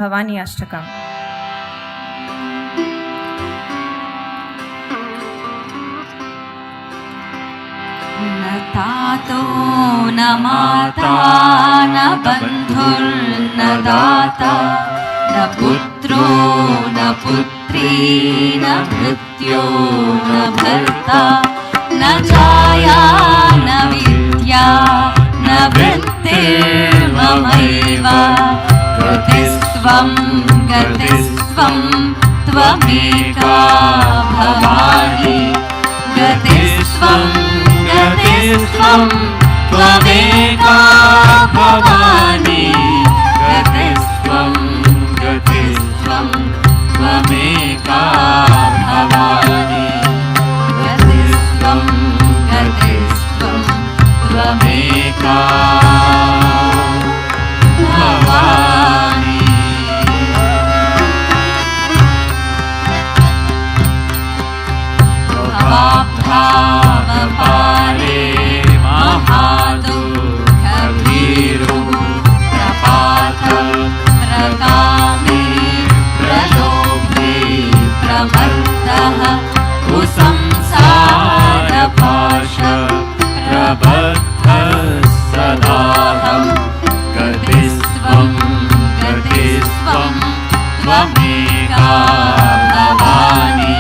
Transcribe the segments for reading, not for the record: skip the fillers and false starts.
Bhavani Ashtakam. न तातो न माता न बन्धुर्न दाता न पुत्रो न पुत्री न मृत्यो न भर्ता न जाया न विद्या न वृत्तिर्ममैव गतिस्त्वं त्वमेका भवानि गतिस्त्वं त्वमेका भवानि गतिस्त्वं त्वमेका भवानि गतिस्त्वं त्वमेका भवानि भवाब्धावपारे महादुःखभीरु प्रपात प्रकामे प्रलोभे प्रमत्तः कुसंसारपाश प्रबद्धः सदाहं गतिस्त्वं त्वमेका भवानि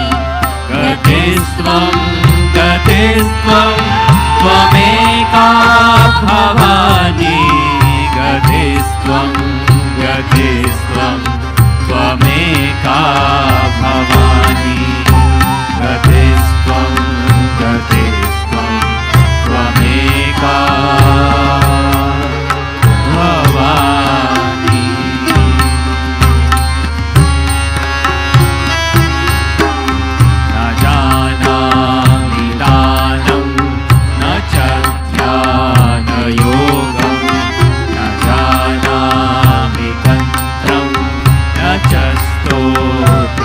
गतिस्त्वं त्वमेका भवानि गतिस्त्वं त्वमेका भवानि गतिस्त्वं त्वमेका भवानि न जानामि दानं न च ध्यानयोगं न जानामि तन्त्रं न च स्तोत्रमन्त्रं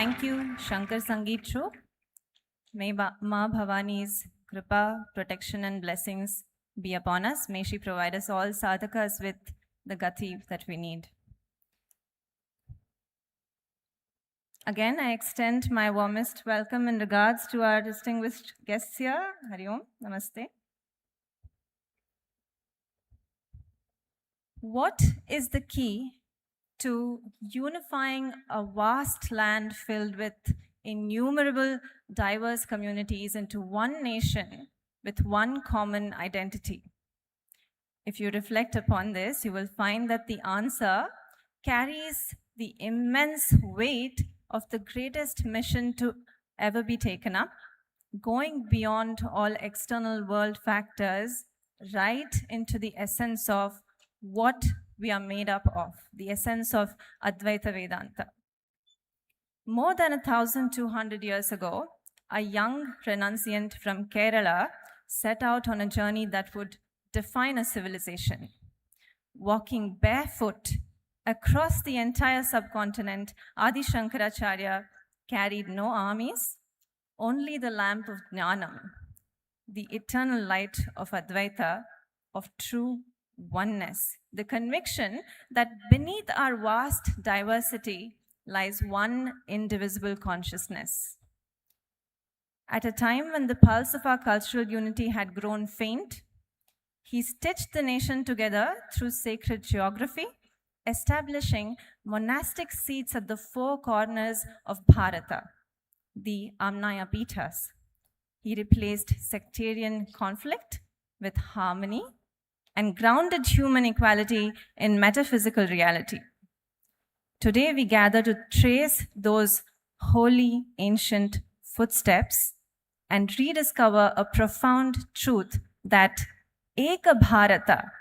Thank you, Shankar Sangeet Troupe. May Ma Bhavani's kripa, protection and blessings be upon us. May she provide us all sadhakas with the gati that we need. Again, I extend my warmest welcome and regards to our distinguished guests here. Hari Om, Namaste. What is the key to unifying a vast land filled with innumerable diverse communities into one nation with one common identity? If you reflect upon this, you will find that the answer carries the immense weight of the greatest mission to ever be taken up, going beyond all external world factors, right into the essence of what we are made up of, the essence of Advaita Vedanta. More than 1,200 years ago, a young renunciant from Kerala set out on a journey that would define a civilization. Walking barefoot across the entire subcontinent, Adi Shankaracharya carried no armies, only the lamp of Jnanam, the eternal light of Advaita, of true oneness, the conviction that beneath our vast diversity lies one indivisible consciousness. At a time when the pulse of our cultural unity had grown faint, he stitched the nation together through sacred geography, establishing monastic seats at the four corners of Bharata, the Amnaya Pithas. He replaced sectarian conflict with harmony and grounded human equality in metaphysical reality. Today we gather to trace those holy ancient footsteps and rediscover a profound truth that Eka Bharata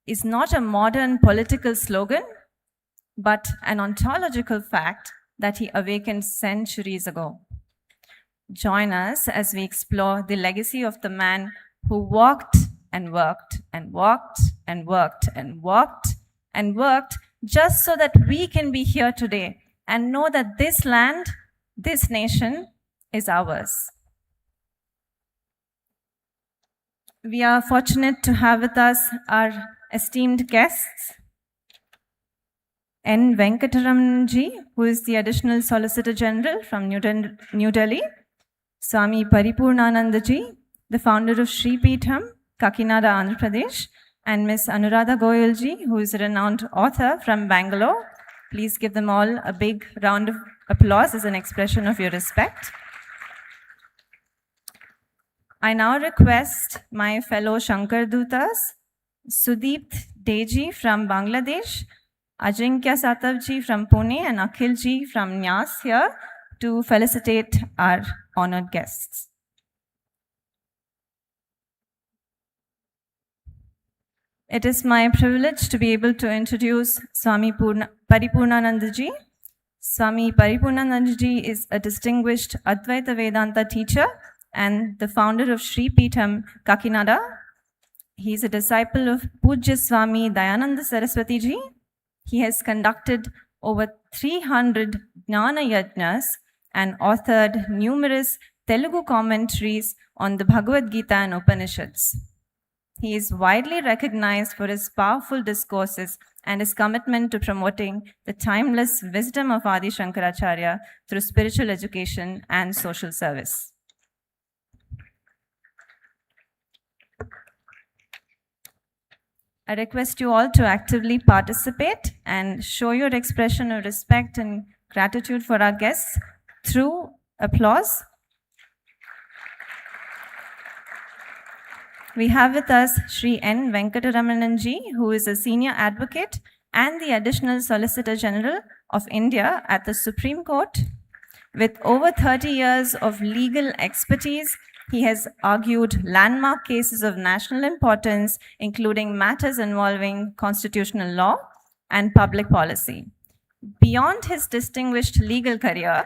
is not a modern political slogan, but an ontological fact that he awakened centuries ago. Join us as we explore the legacy of the man who walked and worked and walked and worked and walked and worked just so that we can be here today and know that this land, this nation is ours. We are fortunate to have with us our esteemed guests, N. Venkataraman ji, who is the Additional Solicitor General from New Delhi, Swami Paripurnananda ji, the founder of Sri Peetham, Kakinada, Andhra Pradesh, and Ms. Anuradha Goyal ji, who is a renowned author from Bangalore. Please give them all a big round of applause as an expression of your respect. I now request my fellow Shankar Dutas, Sudeep Deji from Bangladesh, Ajinkya Satav ji from Pune, and Akhil ji from Nyas here to felicitate our honored guests. It is my privilege to be able to introduce Swami Paripurnananda ji. Swami Paripurnananda ji is a distinguished Advaita Vedanta teacher and the founder of Sri Peetham, Kakinada. He is a disciple of Pujya Swami Dayananda Saraswati ji. He has conducted over 300 Jnana Yajnas and authored numerous Telugu commentaries on the Bhagavad Gita and Upanishads. He is widely recognized for his powerful discourses and his commitment to promoting the timeless wisdom of Adi Shankaracharya through spiritual education and social service. I request you all to actively participate and show your expression of respect and gratitude for our guests through applause. We have with us Sri N. Venkataraman ji, who is a senior advocate and the Additional Solicitor General of India at the Supreme Court. With over 30 years of legal expertise, he has argued landmark cases of national importance, including matters involving constitutional law and public policy. Beyond his distinguished legal career,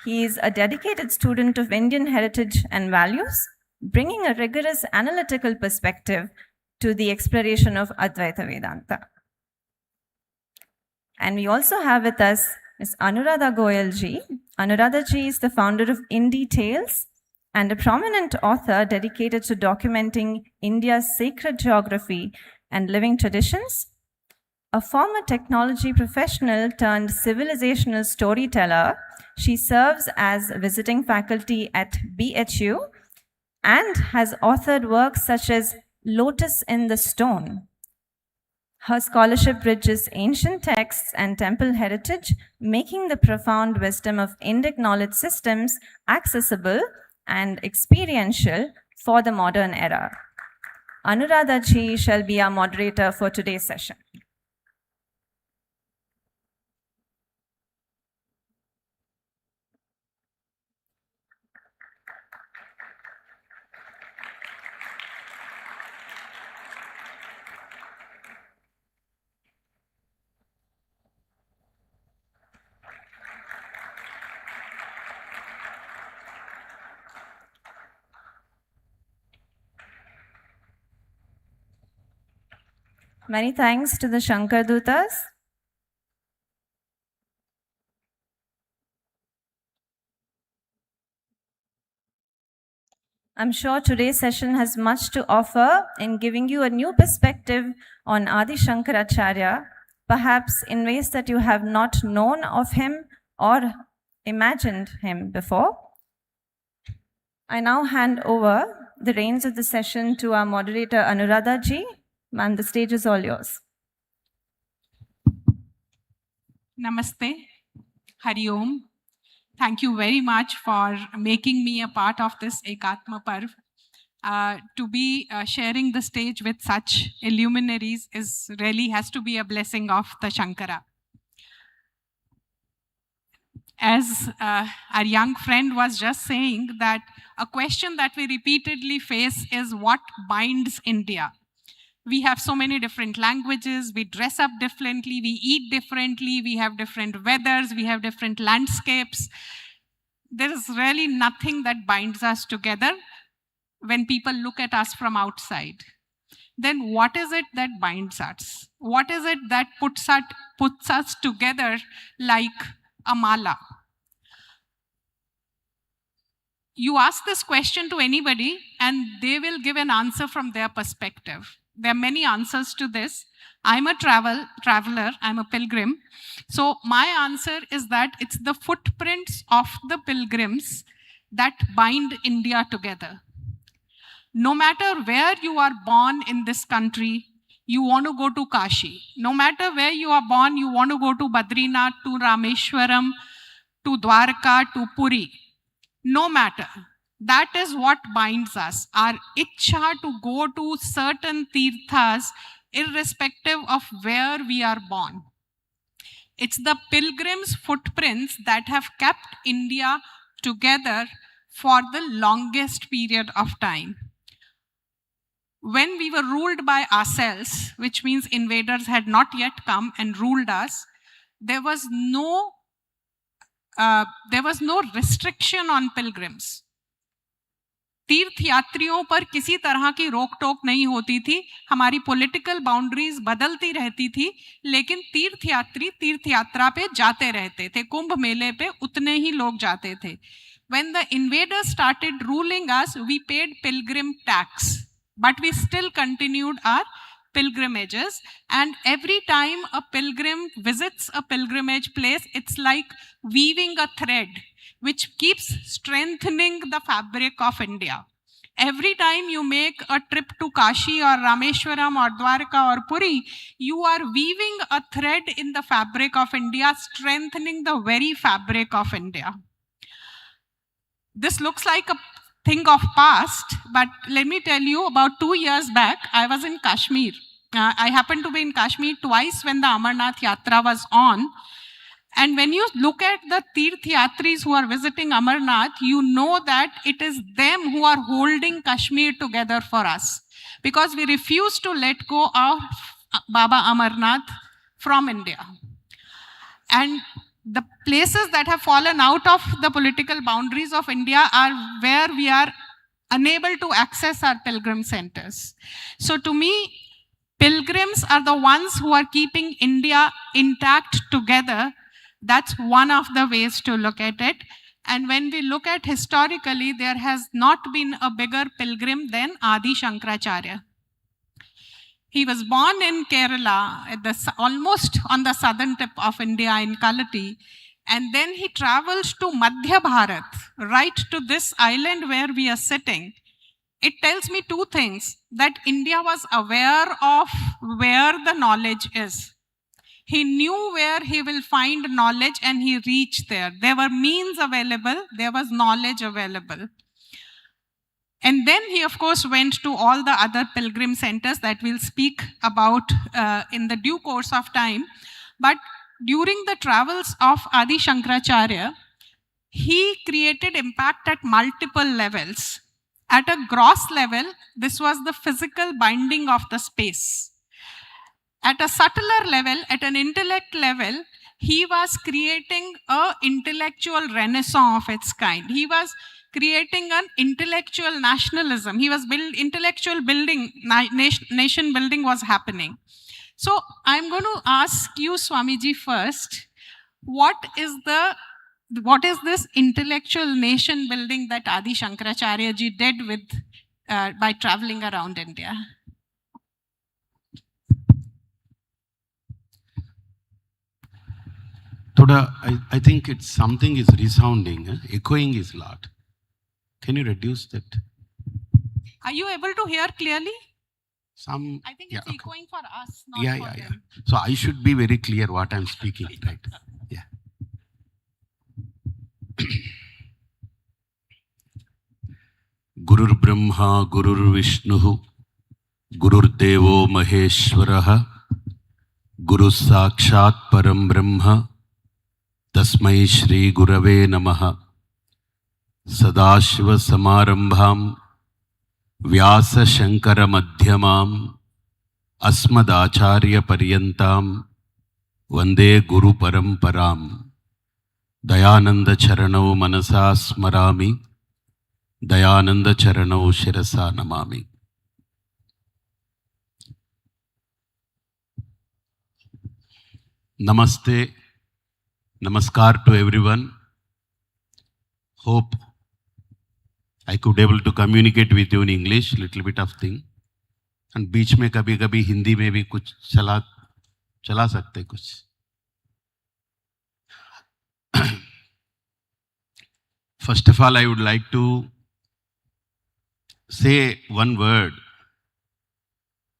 he is a dedicated student of Indian heritage and values, bringing a rigorous analytical perspective to the exploration of Advaita Vedanta. And we also have with us Ms. Anuradha Goyal ji. Anuradha ji is the founder of Indie Tales and a prominent author dedicated to documenting India's sacred geography and living traditions. A former technology professional turned civilizational storyteller, she serves as visiting faculty at BHU and has authored works such as Lotus in the Stone. Her scholarship bridges ancient texts and temple heritage, making the profound wisdom of Indic knowledge systems accessible and experiential for the modern era. Anuradha ji shall be our moderator for today's session. Many thanks to the Shankar Dutas. I'm sure today's session has much to offer in giving you a new perspective on Adi Shankaracharya, perhaps in ways that you have not known of him or imagined him before. I now hand over the reins of the session to our moderator Anuradha ji. Ma'am, the stage is all yours. Namaste. Hari Om. Thank you very much for making me a part of this Ekatma Parva. To be sharing the stage with such luminaries really has to be a blessing of the Shankara. As our young friend was just saying, that a question that we repeatedly face is what binds India? We have so many different languages, we dress up differently, we eat differently, we have different weathers, we have different landscapes. There is really nothing that binds us together when people look at us from outside. Then what is it that binds us? What is it that puts us together like a mala? You ask this question to anybody and they will give an answer from their perspective. There are many answers to this. I'm a traveler, I'm a pilgrim. So my answer is that it's the footprints of the pilgrims that bind India together. No matter where you are born in this country, you want to go to Kashi. No matter where you are born, you want to go to Badrinath, to Rameshwaram, to Dwarka, to Puri. No matter. That is what binds us. Our ichha to go to certain tirthas, irrespective of where we are born. It's the pilgrims' footprints that have kept India together for the longest period of time. When we were ruled by ourselves, which means invaders had not yet come and ruled us, there was no restriction on pilgrims. तीर्थ यात्रियों पर किसी तरह की रोक टोक नहीं होती थी. हमारी पॉलिटिकल बाउंड्रीज बदलती रहती थी, लेकिन तीर्थ यात्री तीर्थ यात्रा पे जाते रहते थे. कुंभ मेले पे उतने ही लोग जाते थे. When the invaders started ruling us, we paid pilgrim tax, but we still continued our pilgrimages. And every time a pilgrim visits a pilgrimage place, it's like weaving a thread which keeps strengthening the fabric of India. Every time you make a trip to Kashi or Rameshwaram or Dwarka or Puri, you are weaving a thread in the fabric of India, strengthening the very fabric of India. This looks like a thing of past, but let me tell you, about 2 years back, I was in Kashmir. I happened to be in Kashmir twice when the Amarnath Yatra was on. And when you look at the Tirth Yatris who are visiting Amarnath, you know that it is them who are holding Kashmir together for us. Because we refuse to let go of Baba Amarnath from India. And the places that have fallen out of the political boundaries of India are where we are unable to access our pilgrim centers. So to me, pilgrims are the ones who are keeping India intact together That's one of the ways to look at it. And when we look at historically, there has not been a bigger pilgrim than Adi Shankaracharya. He was born in Kerala, almost on the southern tip of India in Kalati. And then he travels to Madhya Bharat, right to this island where we are sitting. It tells me two things, that India was aware of where the knowledge is. He knew where he will find knowledge and he reached there. There were means available, there was knowledge available. And then he, of course, went to all the other pilgrim centers that we'll speak about in the due course of time. But during the travels of Adi Shankaracharya, he created impact at multiple levels. At a gross level, this was the physical binding of the space. At a subtler level, at an intellect level, he was creating an intellectual renaissance of its kind. He was creating an intellectual nationalism. He was intellectual building, nation building was happening. So I'm going to ask you, Swamiji, first, what is this intellectual nation building that Adi Shankaracharya ji did with by traveling around India? Toda, I think it's something is resounding, echoing is lot. Can you reduce that? Are you able to hear clearly? I think it's echoing for us, not for them. So I should be very clear what I'm speaking, right? Yeah. Gurur Brahma, Gurur Vishnu, Gurur Devo Maheshwaraha, Guru Sakshat Param Brahma, Tasmai Shri Gurave Namaha, Sadashiva Samarambham, Vyasa Shankara Madhyamam, Asmad Ācārya Paryantam, Vande Guru Paramparam, Dayananda Charanau Manasa Smarami, Dayananda Charanau Shirasa Namami. Namaste, Namaskar to everyone. Hope I could able to communicate with you in English, little bit of thing. And बीच में कभी कभी हिंदी में भी कुछ चला सकते कुछ. First of all, I would like to say one word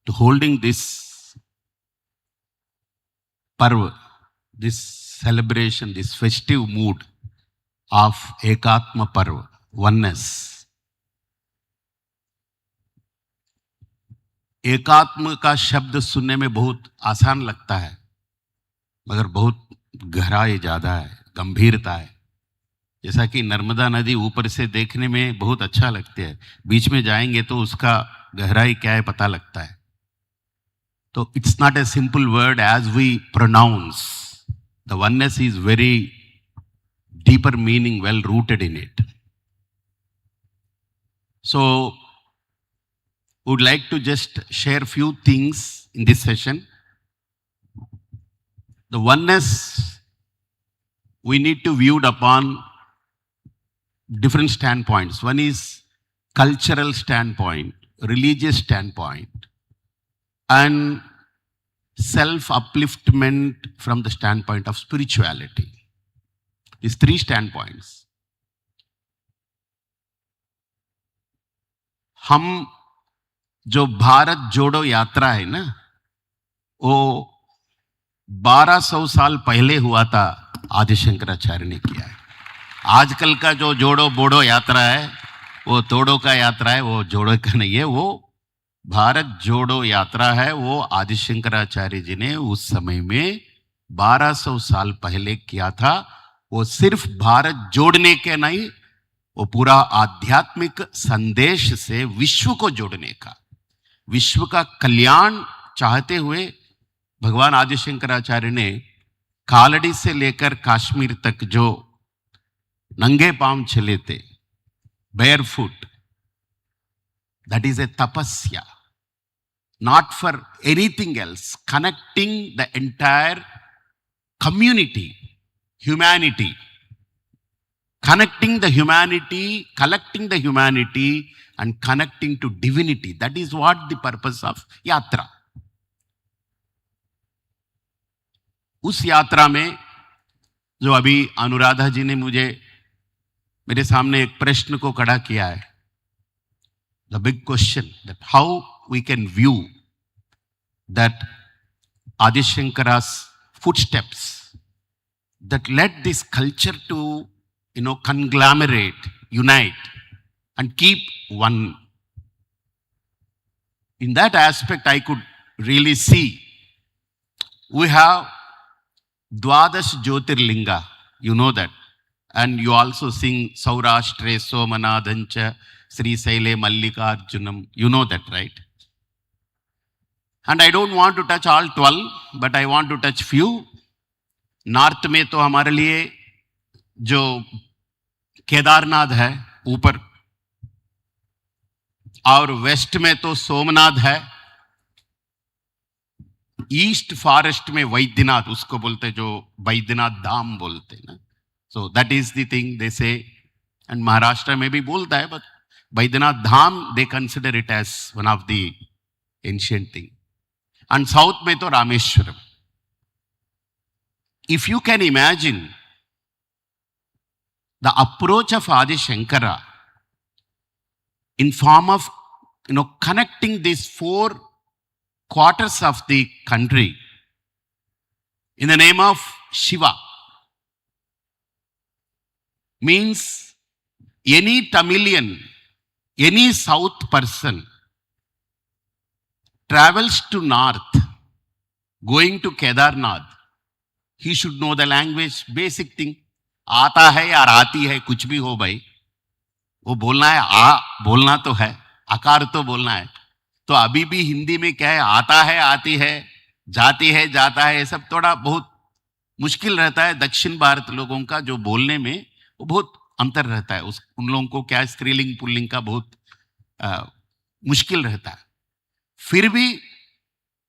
to holding this parva, this celebration, this festive mood of Ekatma Parva, oneness. एकात्म का शब्द सुनने में बहुत आसान लगता है, मगर बहुत गहराई ज़्यादा है, गंभीरता है. जैसा कि नर्मदा नदी ऊपर से देखने में बहुत अच्छा लगता है, बीच में जाएंगे तो उसका गहराई क्या है पता लगता है. तो it's not a simple word as we pronounce. The oneness is very deeper meaning, well rooted in it. So would like to just share few things in this session. The oneness we need to view it upon different standpoints. One is cultural standpoint, religious standpoint, and self-upliftment from the standpoint of spirituality. These three standpoints. हम जो भारत जोड़ो यात्रा है ना, वो 1200 साल पहले हुआ था, आदि शंकराचार्य ने किया है. आजकल का जो जोड़ो बोड़ो यात्रा है वो तोड़ो का यात्रा है, वो जोड़ो का नहीं है, वो भारत जोड़ो यात्रा है. वो आदि शंकराचार्य जी ने उस समय में 1200 साल पहले किया था. वो सिर्फ भारत जोड़ने के नहीं, वो पूरा आध्यात्मिक संदेश से विश्व को जोड़ने का, विश्व का कल्याण चाहते हुए भगवान आदि शंकराचार्य ने कालड़ी से लेकर कश्मीर तक जो नंगे पांव चले थे, barefoot, that is a tapasya, not for anything else, connecting the entire community, humanity, connecting the humanity, collecting the humanity and connecting to divinity. That is what the purpose of yatra. उस यात्रा में जो अभी अनुराधा जी ने मेरे सामने एक प्रश्न को खड़ा किया है, the big question that how we can view that Adi Shankara's footsteps that led this culture to, conglomerate, unite and keep one. In that aspect, I could really see we have Dwadash Jyotirlinga, you know that. And you also sing Saurashtre Somanadhancha Sri Saile Mallikarjunam. You know that, right? And I don't want to touch all 12, but I want to touch few. North में तो हमारे लिए जो केदारनाथ है ऊपर, और waste में तो सोमनाथ है, ईस्ट फॉरेस्ट में वैद्यनाथ, उसको बोलते जो वैद्यनाथ धाम बोलते ना. So that is the thing they say, and Maharashtra में भी बोलता है, but Vaidyanath Dham they consider it as one of the ancient thing. And south में तो Rameswaram. If you can imagine the approach of Adi Shankara in form of connecting these 4 quarters of the country in the name of Shiva, means any Tamilian, any south person travels to north going to Kedarnath, he should know the language, basic thing. आता है या आती है, कुछ भी हो भाई, वो बोलना है. बोलना तो है, आकार तो बोलना है. तो अभी भी हिंदी में क्या है, आता है, आती है, जाती है, जाता है, ये सब थोड़ा बहुत मुश्किल रहता है. दक्षिण भारत लोगों का जो बोलने में वो बहुत अंतर रहता है. उन लोगों को क्या स्त्रीलिंग पुल्लिंग का बहुत मुश्किल रहता है. फिर भी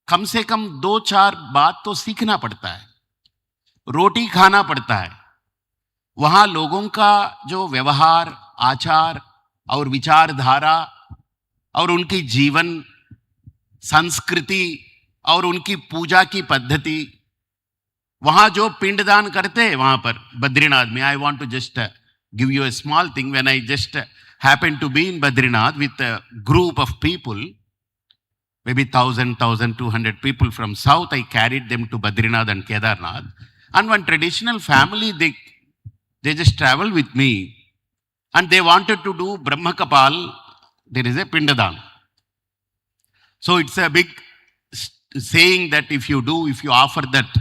कम से कम 2-4 बात तो सीखना पड़ता है, रोटी खाना पड़ता है. वहां लोगों का जो व्यवहार, आचार और विचारधारा और उनकी जीवन संस्कृति और उनकी पूजा की पद्धति, वहां जो पिंडदान करते हैं वहां पर बद्रीनाथ में. I want to just give you a small thing. When I just happen to be in Badrinath with a group of people, maybe 1,200 people from south, I carried them to Badrinath and Kedarnath. And one traditional family, they just traveled with me and they wanted to do Brahma Kapal. There is a Pindadan. So it's a big saying that if you offer that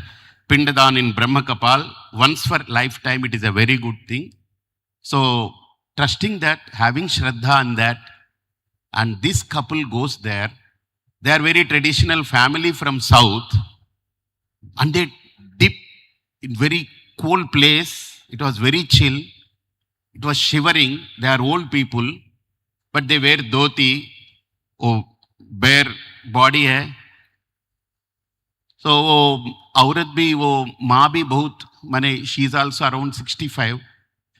Pindadan in Brahma Kapal, once for lifetime, it is a very good thing. So trusting that, having Shraddha on that, and this couple goes there. They are very traditional family from south, and they dip in very cold place. It was very chill. It was shivering. They are old people, but they wear dhoti. Oh, bare body hai. So औरत भी वो माँ भी बहुत, माने she is also around 65.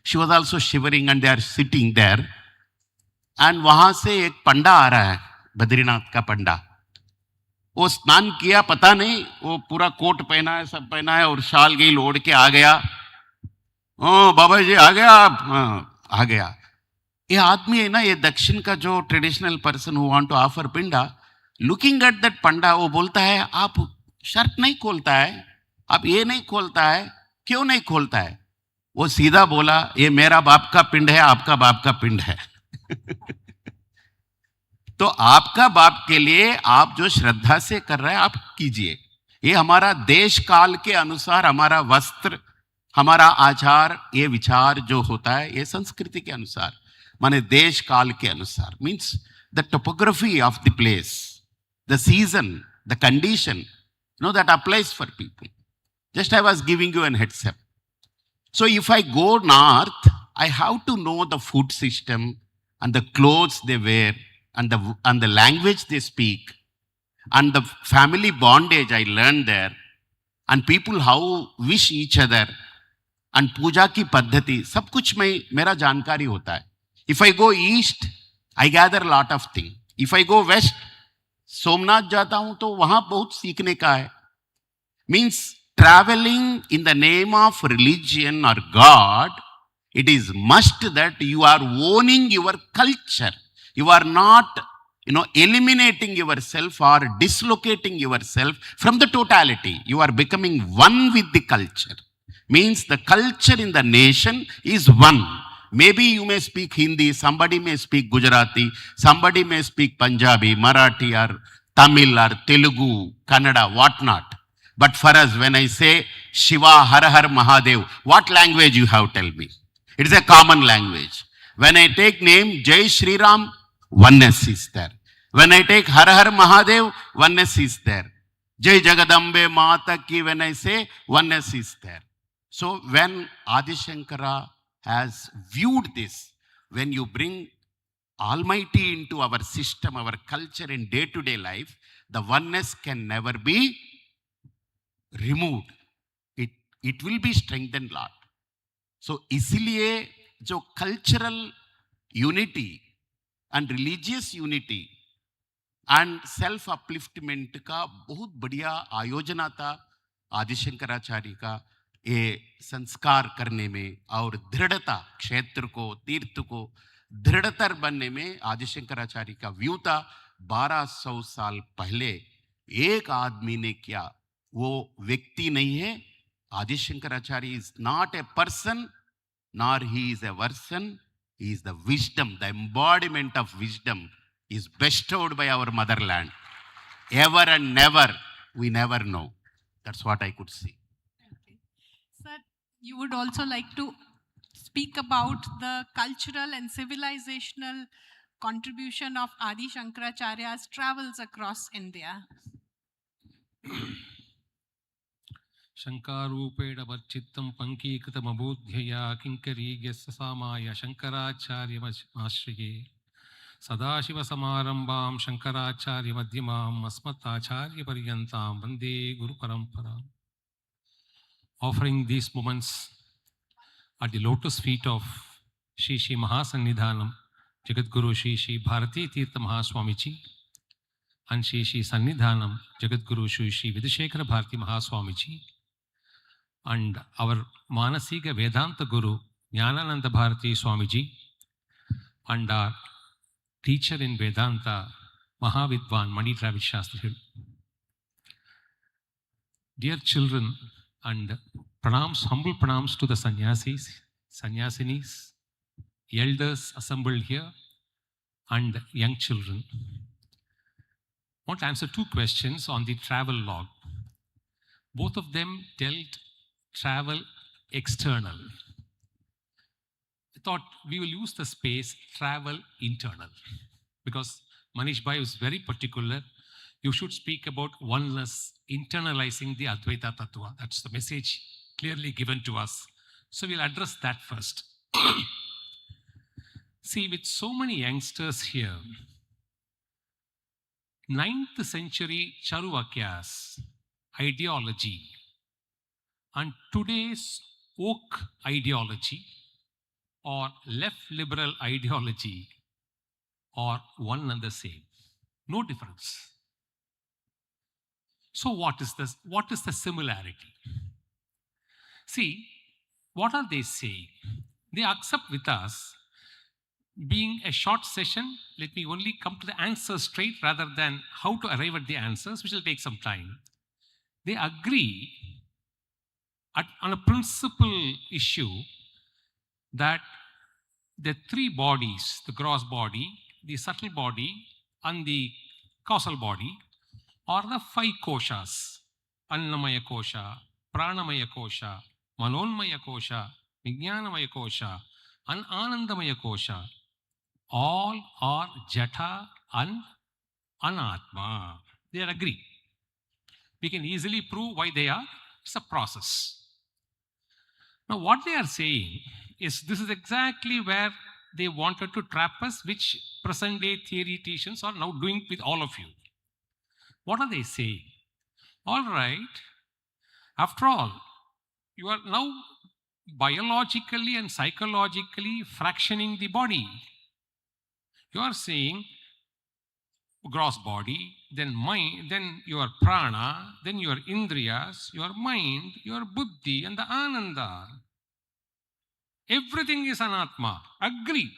She was also shivering and they are sitting there. And वहाँ से एक पंडा आ रहा है, बद्रीनाथ का पंडा. वो स्नान किया, पता नहीं, वो पूरा कोट पहना है, सब पहना है और शाल गई ओढ़ के आ गया. ओ बाबा जी आ गया, आ गया. ये आदमी है ना, ये दक्षिण का जो traditional person who want to offer pinda, looking at that panda, वो बोलता है आप शर्ट नहीं खोलता है, आप ये नहीं खोलता है, क्यों नहीं खोलता है? वो सीधा बोला, ये मेरा बाप का पिंड है, आपका बाप का पिंड है. तो आपका बाप के लिए आप जो श्रद्धा से कर रहे हैं आप कीजिए. ये हमारा देश काल के अनुसार, हमारा वस्त्र, हमारा आचार, ये विचार जो होता है ये संस्कृति के अनुसार, माने देश काल के अनुसार. Means the topography of the place, the season, the condition, that applies for people. Just I was giving you an heads up. So if I go north, I have to know the food system and the clothes they wear and the language they speak and the family bondage I learned there, and people how wish each other and puja की पद्धति सब कुछ मेरा जानकारी होता है. If I go east I gather lot of thing. If I go west, Somnath जाता हूं तो वहां बहुत सीखने का है. Means travelling in the name of religion और god, it is must that you are owning your culture. You are not, eliminating yourself or dislocating yourself from the totality. You are becoming one with the culture. Means the culture in the nation is one. Maybe you may speak Hindi, somebody may speak Gujarati, somebody may speak Punjabi, Marathi or Tamil or Telugu, Kannada, whatnot. But for us, when I say Shiva, Har Har Mahadev, what language you have, tell me? It is a common language. When I take name Jai Shri Ram, oneness is there. When I take Har Har Mahadev, oneness is there. Jai Jagadambe Mata Ki, when I say, oneness is there. So when Adi Shankara has viewed this, when you bring Almighty into our system, our culture in day-to-day life, the oneness can never be removed. It will be strengthened a lot. सो इसलिए जो cultural unity and religious unity and self upliftment का बहुत बढ़िया आयोजना था आदि शंकराचार्य का, ये संस्कार करने में और दृढ़ता, क्षेत्र को, तीर्थ को दृढ़तर बनने में आदि शंकराचार्य का व्यू था. 1200 साल पहले एक आदमी ने किया, वो व्यक्ति नहीं है. Adi Shankaracharya is not a person, nor he is a version. He is the wisdom, the embodiment of wisdom is bestowed by our motherland. Ever and never, we never know. That's what I could see. Okay. Sir, you would also like to speak about the cultural and civilizational contribution of Adi Shankaracharya's travels across India. शंकारूपेण वर्चित्तं पंकीकृतमबोध्यया किंकरीयस्य सामाय शंकराचार्यमाश्रये सदाशिवसमारंभां शंकराचार्यमध्यमाम् अस्मदाचार्यपर्यन्तां वन्दे गुरुपरम्पराम्. Offering these moments at the lotus feet of Shri Shri Mahasannidhanam Jagadguru Shri Shri Bharati Tirtha Mahaswamiji and Shri Shri Sannidhanam Jagadguru Shri Shri Vidishekara Bharati Mahaswamiji and our Manasiga Vedanta Guru Jnanananda Bharati Swamiji and our teacher in Vedanta Mahavidwan Mani Travis Shastri. Dear children, and pranams, humble pranams to the sannyasis, sannyasinis, elders assembled here, and young children. I want to answer two questions on the travel log. Both of them dealt travel external. I thought we will use the space travel internal, because Manish Bhai was very particular. You should speak about oneness, internalizing the Advaita Tattva. That's the message clearly given to us. So we'll address that first. See, with so many youngsters here, 9th century Charuvakyas ideology and today's woke ideology or left liberal ideology are one and the same. No difference. So what is this? What is the similarity? See, what are they saying? They accept with us, being a short session, let me only come to the answers straight rather than how to arrive at the answers, which will take some time. They agree on a principal issue that the three bodies, the gross body, the subtle body, and the causal body, are the 5 koshas: Annamaya kosha, Pranamaya kosha, Manonmaya kosha, Vijnanamaya kosha, and Anandamaya kosha. All are Jata and Anatma. They agree. We can easily prove why they are. It's a process. Now, what they are saying is this is exactly where they wanted to trap us, which present-day theoreticians are now doing with all of you. What are they saying? All right, after all, you are now biologically and psychologically fractioning the body. You are saying gross body, then mind, then your prana, then your indriyas, your mind, your buddhi, and the ananda. Everything is anatma. Agree.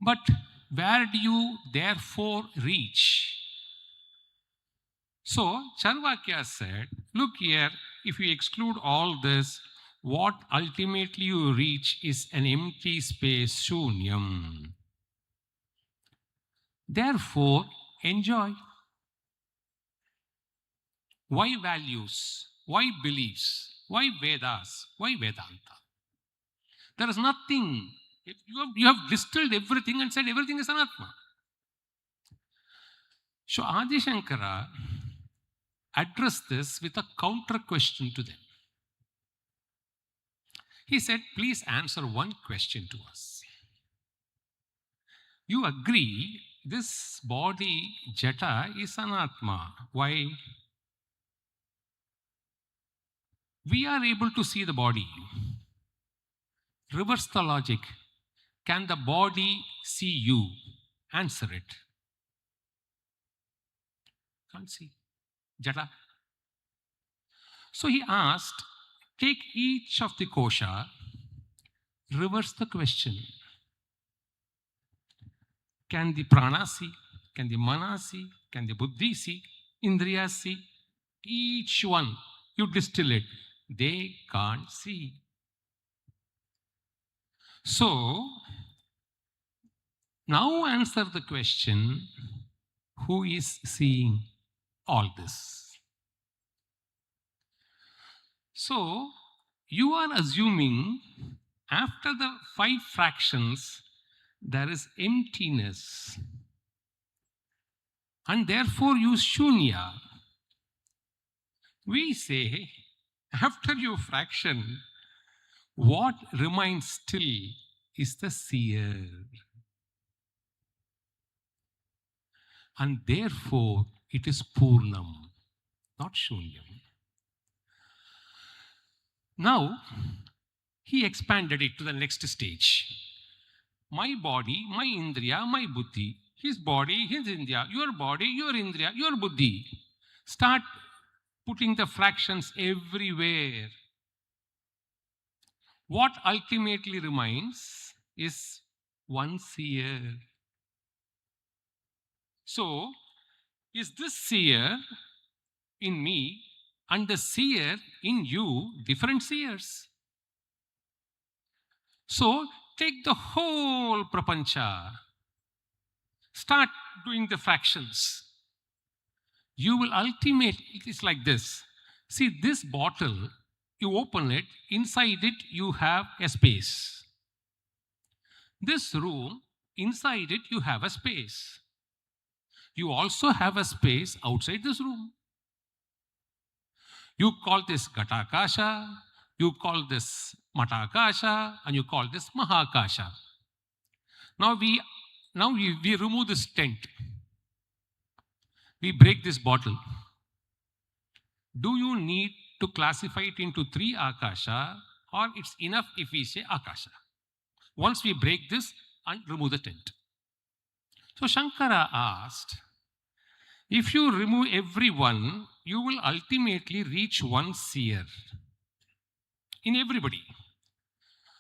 But where do you therefore reach? So Charvakya said, look here, if you exclude all this, what ultimately you reach is an empty space, shunyam. Therefore, enjoy. Why values? Why beliefs? Why Vedas? Why Vedanta? There is nothing. You have distilled everything and said everything is anatma. So Adi Shankara addressed this with a counter question to them. He said, please answer one question to us. You agree this body, jata, is anatma. Why? We are able to see the body. Reverse the logic. Can the body see you? Answer it. Can't see. Jata. So he asked, take each of the kosha, reverse the question. Can the prana see? Can the mana see? Can the buddhi see? Indriya see? Each one, you distill it. They can't see. So, now answer the question, who is seeing all this? So, you are assuming after the 5 fractions, there is emptiness. And therefore use shunya. We say, after your fraction, what remains still is the seer. And therefore, it is purnam, not shunyam. Now, he expanded it to the next stage. My body, my indriya, my buddhi, his body, his indriya, your body, your indriya, your buddhi. Start putting the fractions everywhere. What ultimately remains is one seer. So, is this seer in me and the seer in you different seers? So, take the whole prapancha. Start doing the fractions. You will ultimately, it's like this. See, this bottle, you open it, inside it you have a space. This room, inside it you have a space. You also have a space outside this room. You call this Ghatakasha, you call this Matakasha, and you call this Mahakasha. Now we remove this tent. We break this bottle. Do you need to classify it into 3 Akasha, or it's enough if we say Akasha? Once we break this and remove the tent. So Shankara asked, if you remove everyone, you will ultimately reach one seer in everybody.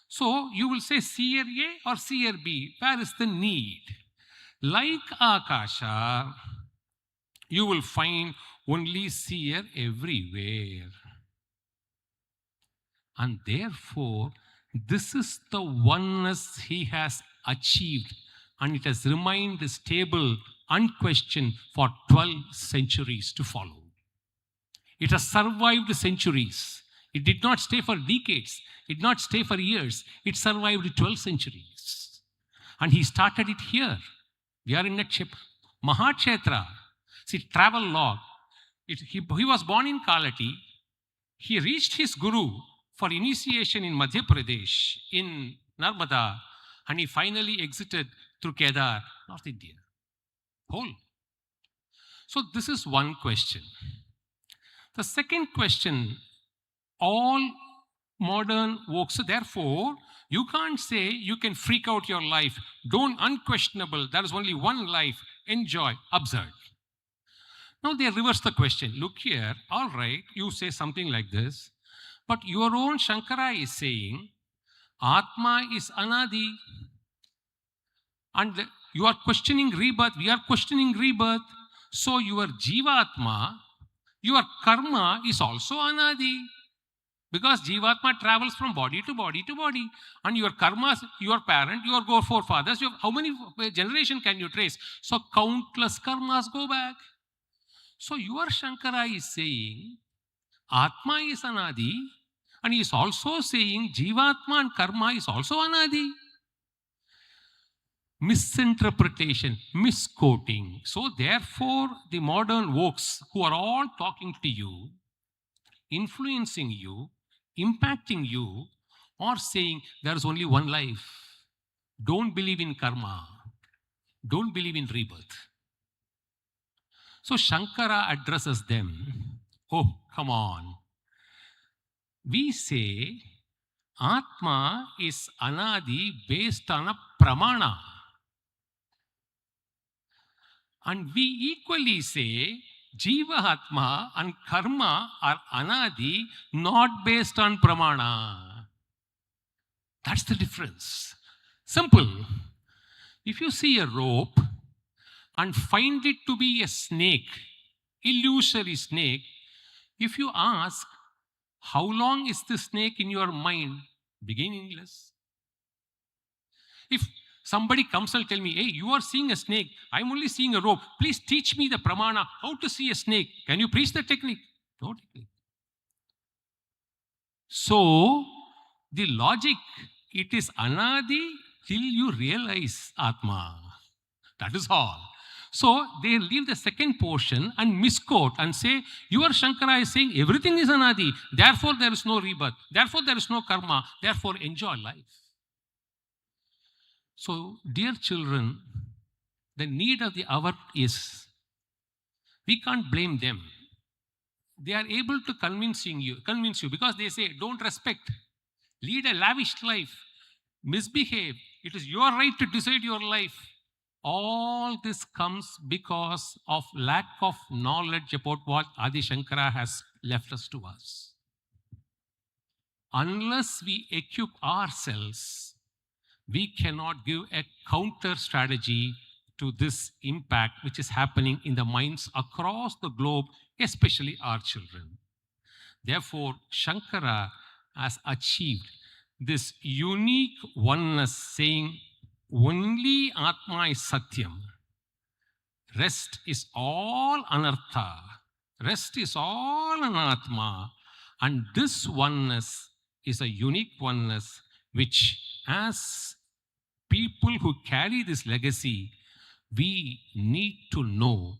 So you will say seer A or seer B. Where is the need? Like Akasha, you will find only seer everywhere. And therefore, this is the oneness he has achieved, and it has remained stable, unquestioned for 12 centuries to follow. It has survived centuries. It did not stay for decades. It did not stay for years. It survived 12 centuries. And he started it here. We are in a Mahakshetra. See, travel log. He was born in Kalati. He reached his guru for initiation in Madhya Pradesh, in Narmada, and he finally exited through Kedar, North India. Whole. So this is one question. The second question, all modern work. So therefore, you can't say you can freak out your life. Don't, unquestionable, there is only one life. Enjoy. Absurd. Now they reverse the question. Look here, all right, you say something like this, but your own Shankara is saying, Atma is Anadi. And you are questioning rebirth, we are questioning rebirth. So your Jivatma, your karma is also Anadi. Because Jivatma travels from body to body to body. And your karma, your parent, your forefathers, how many generations can you trace? So countless karmas go back. So your Shankara is saying, Atma is Anadi, and he is also saying Jivatma and karma is also Anadi. Misinterpretation, misquoting. So therefore, the modern works who are all talking to you, influencing you, impacting you, are saying there is only one life. Don't believe in karma. Don't believe in rebirth. So Shankara addresses them. Oh, come on. We say Atma is Anadi based on a pramana. And we equally say Jiva Atma and Karma are Anadi, not based on pramana. That's the difference. Simple. If you see a rope and find it to be a snake, illusory snake, if you ask, how long is the snake in your mind? Beginningless. If somebody comes and tell me, hey, you are seeing a snake, I'm only seeing a rope. Please teach me the pramana, how to see a snake. Can you preach the technique? No technique. So, the logic, it is Anadi till you realize Atma. That is all. So, they leave the second portion and misquote and say, your Shankara is saying everything is Anadi, therefore there is no rebirth, therefore there is no karma, therefore enjoy life. So, dear children, the need of the hour is, we can't blame them. They are able to convince you because they say, don't respect, lead a lavish life, misbehave. It is your right to decide your life. All this comes because of lack of knowledge about what Adi Shankara has left us to us. Unless we equip ourselves, we cannot give a counter strategy to this impact which is happening in the minds across the globe, especially our children. Therefore, Shankara has achieved this unique oneness, saying only Atma is Satyam. Rest is all Anartha. Rest is all Anatma. And this oneness is a unique oneness which, as people who carry this legacy, we need to know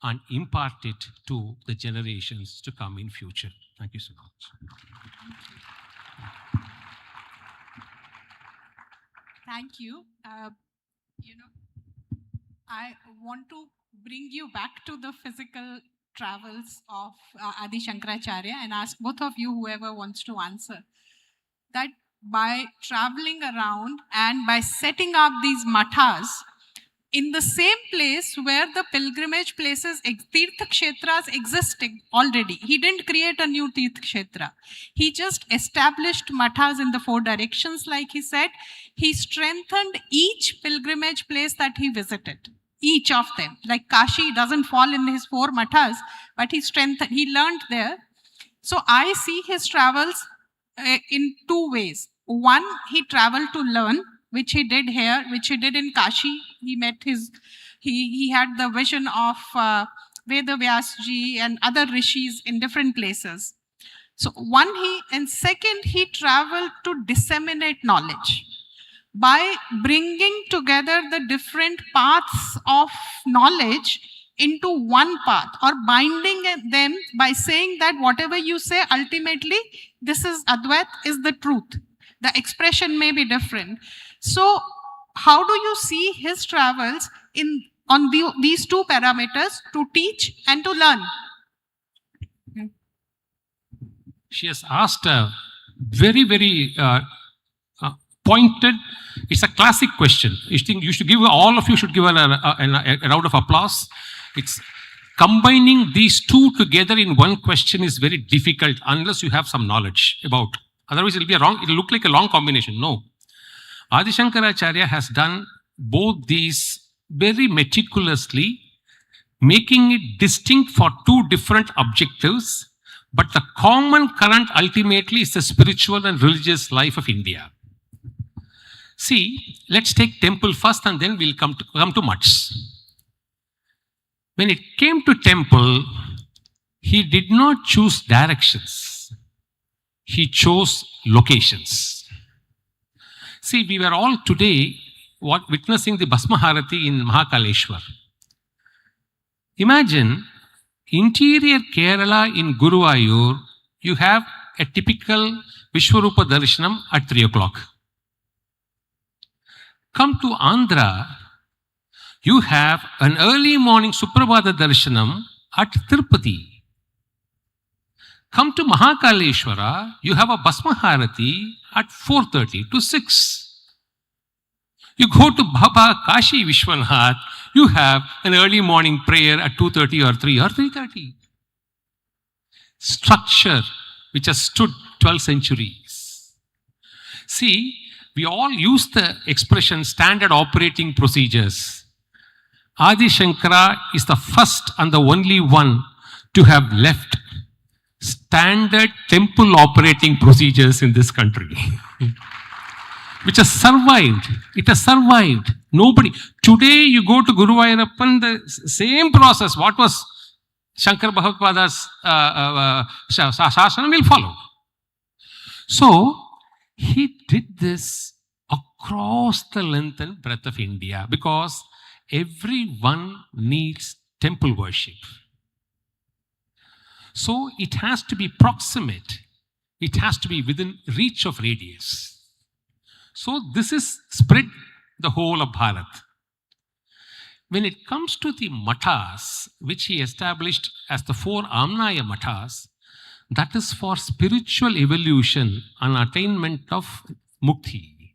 and impart it to the generations to come in future. Thank you so much. Thank you. I want to bring you back to the physical travels of Adi Shankaracharya and ask both of you, whoever wants to answer, that by traveling around and by setting up these mathas in the same place where the pilgrimage places, Tirtha Kshetras existing already. He didn't create a new Tirtha Kshetra. He just established mathas in the 4 directions, like he said. He strengthened each pilgrimage place that he visited, each of them. Like Kashi doesn't fall in his 4 mathas, but he strengthened, he learned there. So I see his travels in 2 ways. One, he traveled to learn, which he did here, which he did in Kashi. He met he had the vision of Veda Vyasji and other rishis in different places. So and second, he traveled to disseminate knowledge by bringing together the different paths of knowledge into one path, or binding them by saying that whatever you say, ultimately, this is Advaita, is the truth. The expression may be different. So, how do you see his travels on these 2 parameters, to teach and to learn? She has asked a very, very pointed. It's a classic question. You think you should give, all of you should give a round of applause. It's combining these two together in one question is very difficult unless you have some knowledge about. Otherwise, it'll look like a long combination. No. Adi Shankaracharya has done both these very meticulously, making it distinct for two different objectives, but the common current ultimately is the spiritual and religious life of India. See, let's take temple first and then we'll come to mutts. When it came to temple, he did not choose directions. He chose locations. See, we were all today witnessing the Bhasma Harati in Mahakaleshwar. Imagine, interior Kerala in Guruvayur, you have a typical Vishwarupa Darshanam at 3 o'clock. Come to Andhra, you have an early morning Suprabhata Darshanam at Tirupati. Come to Mahakaleshwara, you have a Bhasma Harati at 4:30 to 6. You go to Baba Kashi Vishwanath, you have an early morning prayer at 2:30 or 3 or 3:30. Structure which has stood 12 centuries. See, we all use the expression standard operating procedures. Adi Shankara is the first and the only one to have left standard temple operating procedures in this country. Which has survived. It has survived. Nobody. Today you go to Guruvayurappan, the same process. What was Shankar Bhagavad's Sasana will follow. So, he did this across the length and breadth of India because everyone needs temple worship. So, it has to be proximate. It has to be within reach of radius. So, this is spread the whole of Bharat. When it comes to the mathas, which he established as the 4 Amnaya mathas, that is for spiritual evolution and attainment of mukti.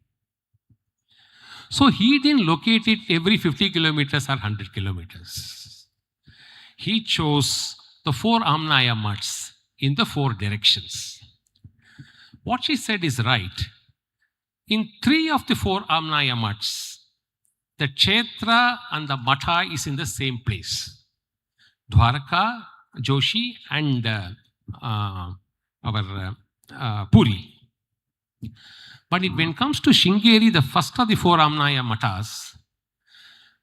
So he didn't locate it every 50 kilometers or 100 kilometers. He chose the 4 Amnaya maths in the 4 directions. What she said is right. In 3 of the 4 Amnaya maths, the Kshetra and the Matha is in the same place. Dwarka, Joshi and Puri. But when it comes to Sringeri, the first of the 4 Amnaya Mathas,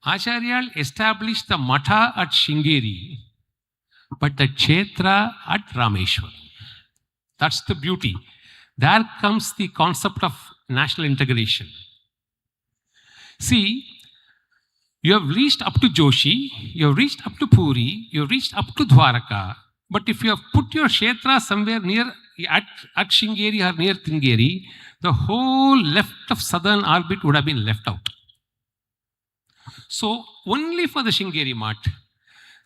Ācārya established the Matha at Sringeri, but the Kshetra at Rameshwaram. That's the beauty. There comes the concept of national integration. See, you have reached up to Joshi, you have reached up to Puri, you have reached up to Dwaraka, but if you have put your Kshetra somewhere near at Sringeri or near Tingeri, the whole left of southern orbit would have been left out. So, only for the Sringeri Math,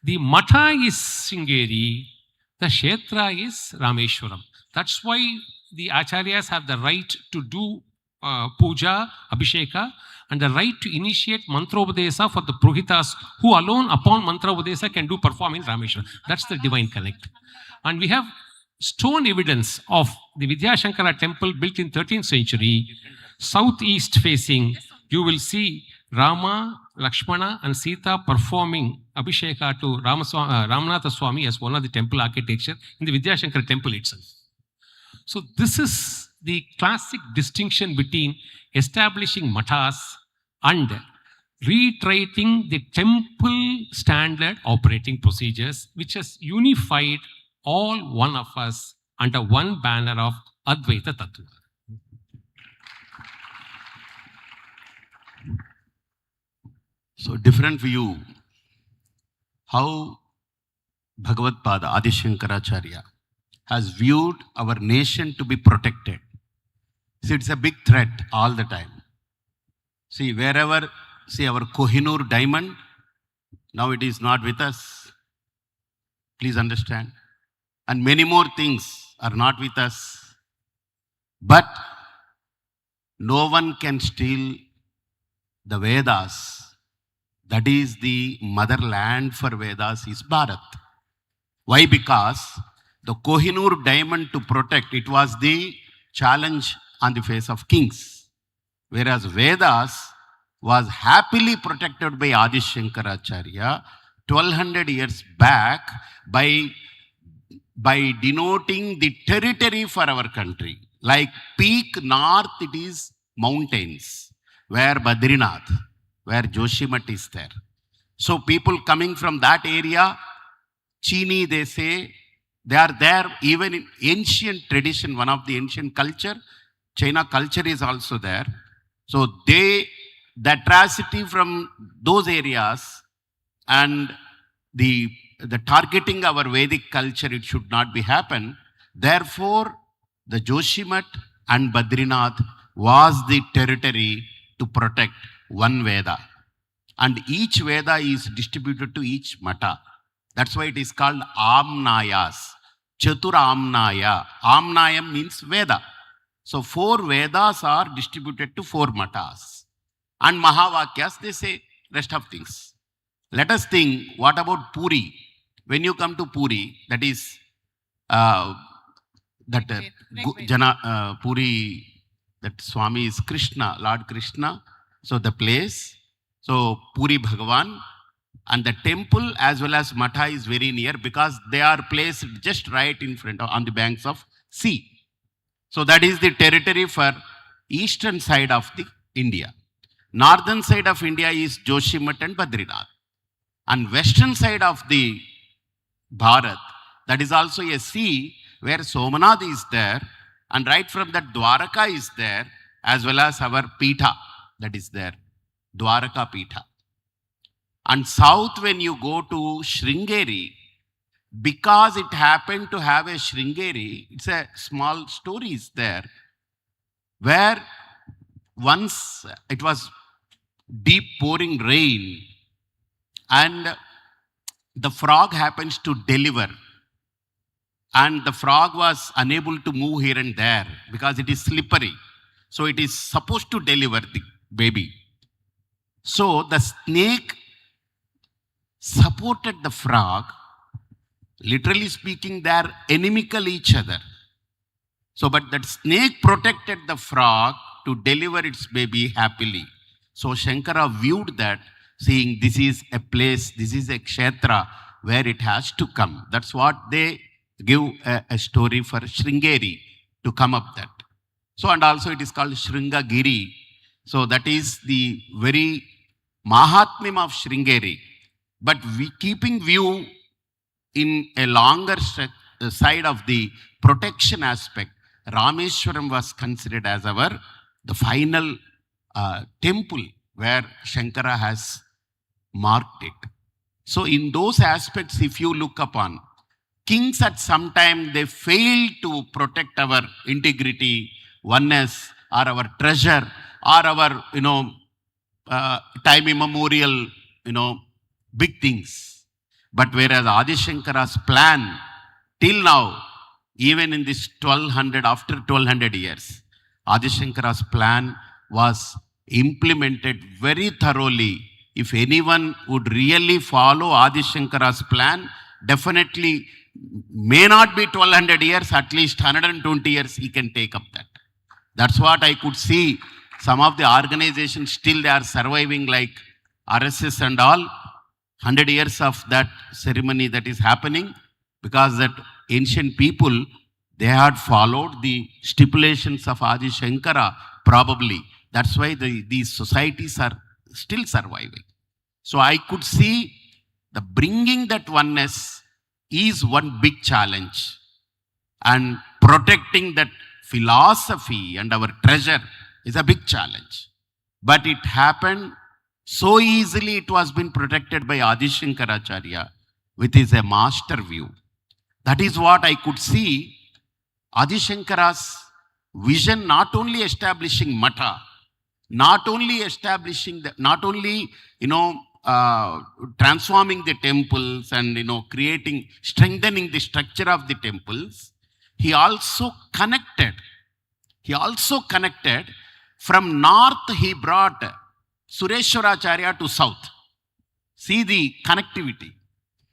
the Matha is Sringeri, the Kshetra is Rameshwaram. That's why the Acharyas have the right to do puja, abhisheka, and the right to initiate mantrobadesa for the Purohitas who alone upon mantrobadesa can perform in Rameshwaram. That's the divine connect. And we have stone evidence of the Vidyashankara temple built in 13th century, southeast facing. You will see Rama, Lakshmana and Sita performing abhisheka to Ramanatha Swami as one of the temple architecture in the Vidyashankara temple itself. So this is the classic distinction between establishing mathas and reiterating the temple standard operating procedures, which has unified all one of us under one banner of Advaita Tattva. So different view, how Bhagavad Pada Adi Shankaracharya has viewed our nation to be protected. See, it's a big threat all the time. See, wherever, see our Kohinoor diamond, now it is not with us. Please understand. And many more things are not with us. But no one can steal the Vedas. That is the motherland for Vedas is Bharat. Why? Because the Kohinoor diamond to protect, it was the challenge on the face of kings. Whereas Vedas was happily protected by Adi Shankaracharya 1200 years back by denoting the territory for our country. Like peak north, it is mountains, where Badrinath, where Joshimath is there. So people coming from that area, Chini, they say, they are there even in ancient tradition, one of the ancient culture. China culture is also there. So the atrocity from those areas and the targeting our Vedic culture, it should not be happen. Therefore, the Joshimath and Badrinath was the territory to protect one Veda. And each Veda is distributed to each Mata. That's why it is called Amnayas. Chatur Amnaya. Amnayam means Veda. So 4 Vedas are distributed to 4 Matas. And Mahavakyas, they say rest of things. Let us think, what about Puri? When you come to Puri, that is Puri, that Swami is Krishna, Lord Krishna. So the place, so Puri Bhagavan, and the temple as well as Matha is very near because they are placed just right in front of, on the banks of sea. So that is the territory for eastern side of the India. Northern side of India is Joshimath and Badrinath. And western side of the Bharat, that is also a sea where Somanath is there, and right from that Dwaraka is there, as well as our Pitha that is there, Dwaraka Pitha. And south when you go to Sringeri, because it happened to have a Sringeri, it's a small story is there, where once it was deep pouring rain and the frog happens to deliver, and the frog was unable to move here and there because it is slippery. So it is supposed to deliver the baby. So the snake supported the frog. Literally speaking, they are inimical each other. So, but that snake protected the frog to deliver its baby happily. So Shankara viewed that, seeing this is a place, this is a kshetra where it has to come. That's what they give a story for Sringeri to come up that. So, and also it is called Sringagiri. So that is the very Mahatmyam of Sringeri. But we keeping view in a longer side of the protection aspect, Rameshwaram was considered as the final temple where Shankara has marked it. So in those aspects, if you look upon, kings at some time, they fail to protect our integrity, oneness, or our treasure, or our, time immemorial, big things. But whereas Adi Shankara's plan, till now, even in this 1200, after 1200 years, Adi Shankara's plan was implemented very thoroughly. If anyone would really follow Adi Shankara's plan, definitely may not be 1200 years, at least 120 years he can take up that. That's what I could see. Some of the organizations still they are surviving, like RSS and all. 100 years of that ceremony that is happening, because that ancient people, they had followed the stipulations of Adi Shankara probably. That's why these societies are still surviving. So I could see the bringing that oneness is one big challenge, and protecting that philosophy and our treasure is a big challenge. But it happened so easily, it was been protected by Adi Shankaracharya with his a master view. That is what I could see. Adi Shankara's vision, not only establishing Matha, not only establishing transforming the temples and strengthening the structure of the temples, he also connected He also connected from north, he brought Sureshwaracharya to south. See the connectivity.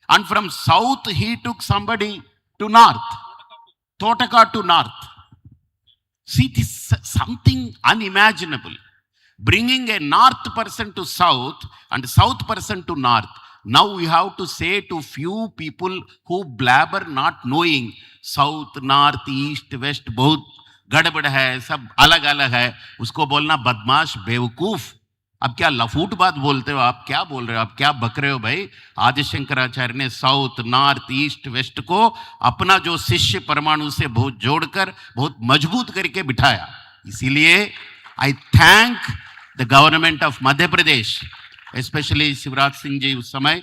And from south, he took somebody to north, Totaka to north. See, this is something unimaginable. Bringing a north person to south and south person to north. Now we have to say to few people who blabber not knowing south, north, east, west, बहुत गड़बड़ है, सब अलग अलग है, उसको बोलना बदमाश, बेवकूफ. अब क्या लफूट बात बोलते हो आप? क्या बोल रहे हो आप? क्या बक रहे हो भाई? आदि शंकराचार्य ने साउथ, नॉर्थ, ईस्ट, वेस्ट को अपना जो शिष्य परमाणु से बहुत जोड़कर बहुत मजबूत करके बिठाया. इसीलिए I thank the government of Madhya Pradesh, specially Shivraj Singh ji उस समय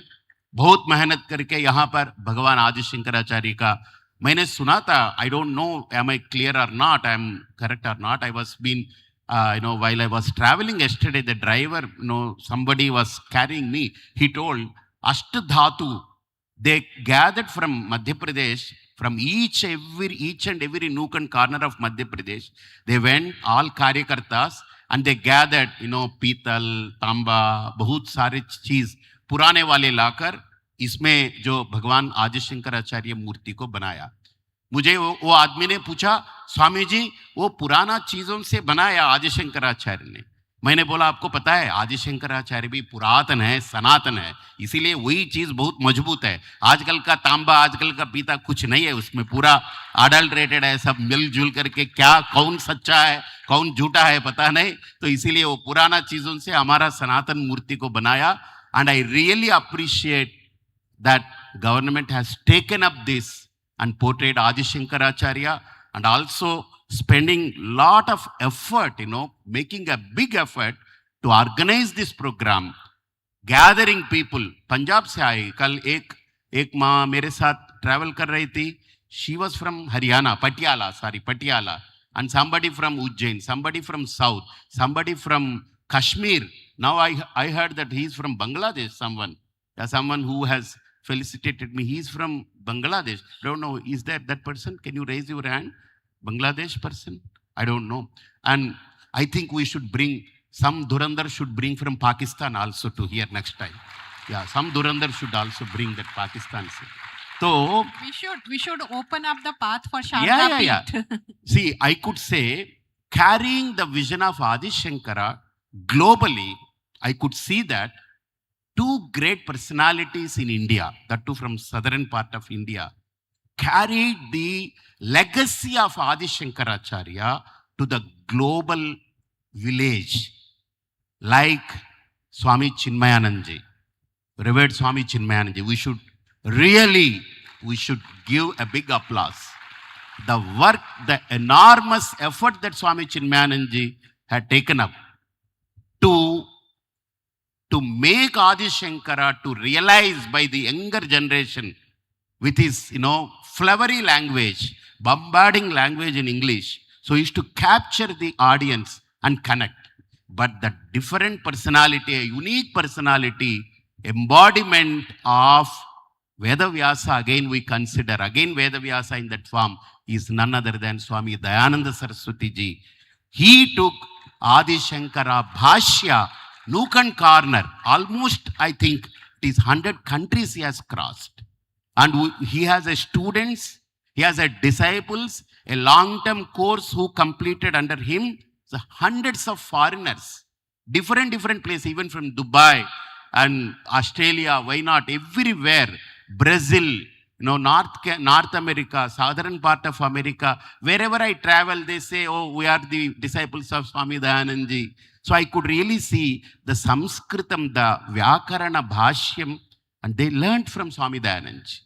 बहुत मेहनत करके यहाँ पर भगवान आदि शंकराचार्य का, मैंने सुना था, I don't know am I clear और नॉट, आई एम करेक्ट और not, I was been while I was traveling yesterday, the driver, somebody was carrying me. He told Ashtadhatu, they gathered from Madhya Pradesh, from each and every nook and corner of Madhya Pradesh. They went, all Karyakartas, and they gathered, पीतल, तांबा, बहुत सारे चीज पुराने वाले लाकर इसमें जो भगवान आदि शंकराचार्य मूर्ति को बनाया. मुझे वो आदमी ने पूछा, स्वामी जी वो पुराना चीजों से बनाया आदि शंकराचार्य ने. मैंने बोला, आपको पता है आदि शंकराचार्य भी पुरातन है, सनातन है, इसीलिए वही चीज बहुत मजबूत है. आजकल का तांबा, आजकल का पीता कुछ नहीं है, उसमें पूरा अडल्ट्रेटेड है, सब मिलजुल करके क्या कौन सच्चा है कौन झूठा है पता नहीं. तो इसीलिए वो पुराना चीजों से हमारा सनातन मूर्ति को बनाया. And I really appreciate that government has taken up this and portrayed Adi Shankaracharya, and also spending lot of effort, making a big effort to organize this program, gathering people. Punjab से आई. कल एक माँ मेरे साथ travel कर रही थी. She was from Haryana, Patiala, and somebody from Ujjain, somebody from South, somebody from Kashmir. Now I heard that he is from Bangladesh. Someone who has felicitated me. He is from Bangladesh. Don't know. Is that person? Can you raise your hand? Bangladesh person? I don't know. And I think we should bring some Dhurandhar should bring from Pakistan also to here next time. Yeah, some Dhurandhar should also bring that Pakistan. So we should open up the path for Sharda Peeth. See, I could say carrying the vision of Adi Shankara globally, I could see that two great personalities in India, that too from southern part of India, carried the legacy of Adi Shankaracharya to the global village, like Swami Chinmayanandji, revered Swami Chinmayanandji. We should give a big applause. The work, the enormous effort that Swami Chinmayanandji had taken up to make Adi Shankara to realize by the younger generation with his, flowery language, bombarding language in English. So he used to capture the audience and connect. But the different personality, a unique personality, embodiment of Vedavyasa, again we consider, Vedavyasa in that form is none other than Swami Dayananda Saraswati Ji. He took Adi Shankara Bhashya, nook and corner, almost I think it is 100 countries he has crossed. And he has a students, he has a disciples, a long-term course who completed under him, so hundreds of foreigners, different places, even from Dubai and Australia, why not, everywhere, Brazil, North America, southern part of America, wherever I travel, they say, oh, we are the disciples of Swami Dayanandji. So I could really see the Sanskritam, the Vyakarana Bhashyam, and they learned from Swami Dayanandji.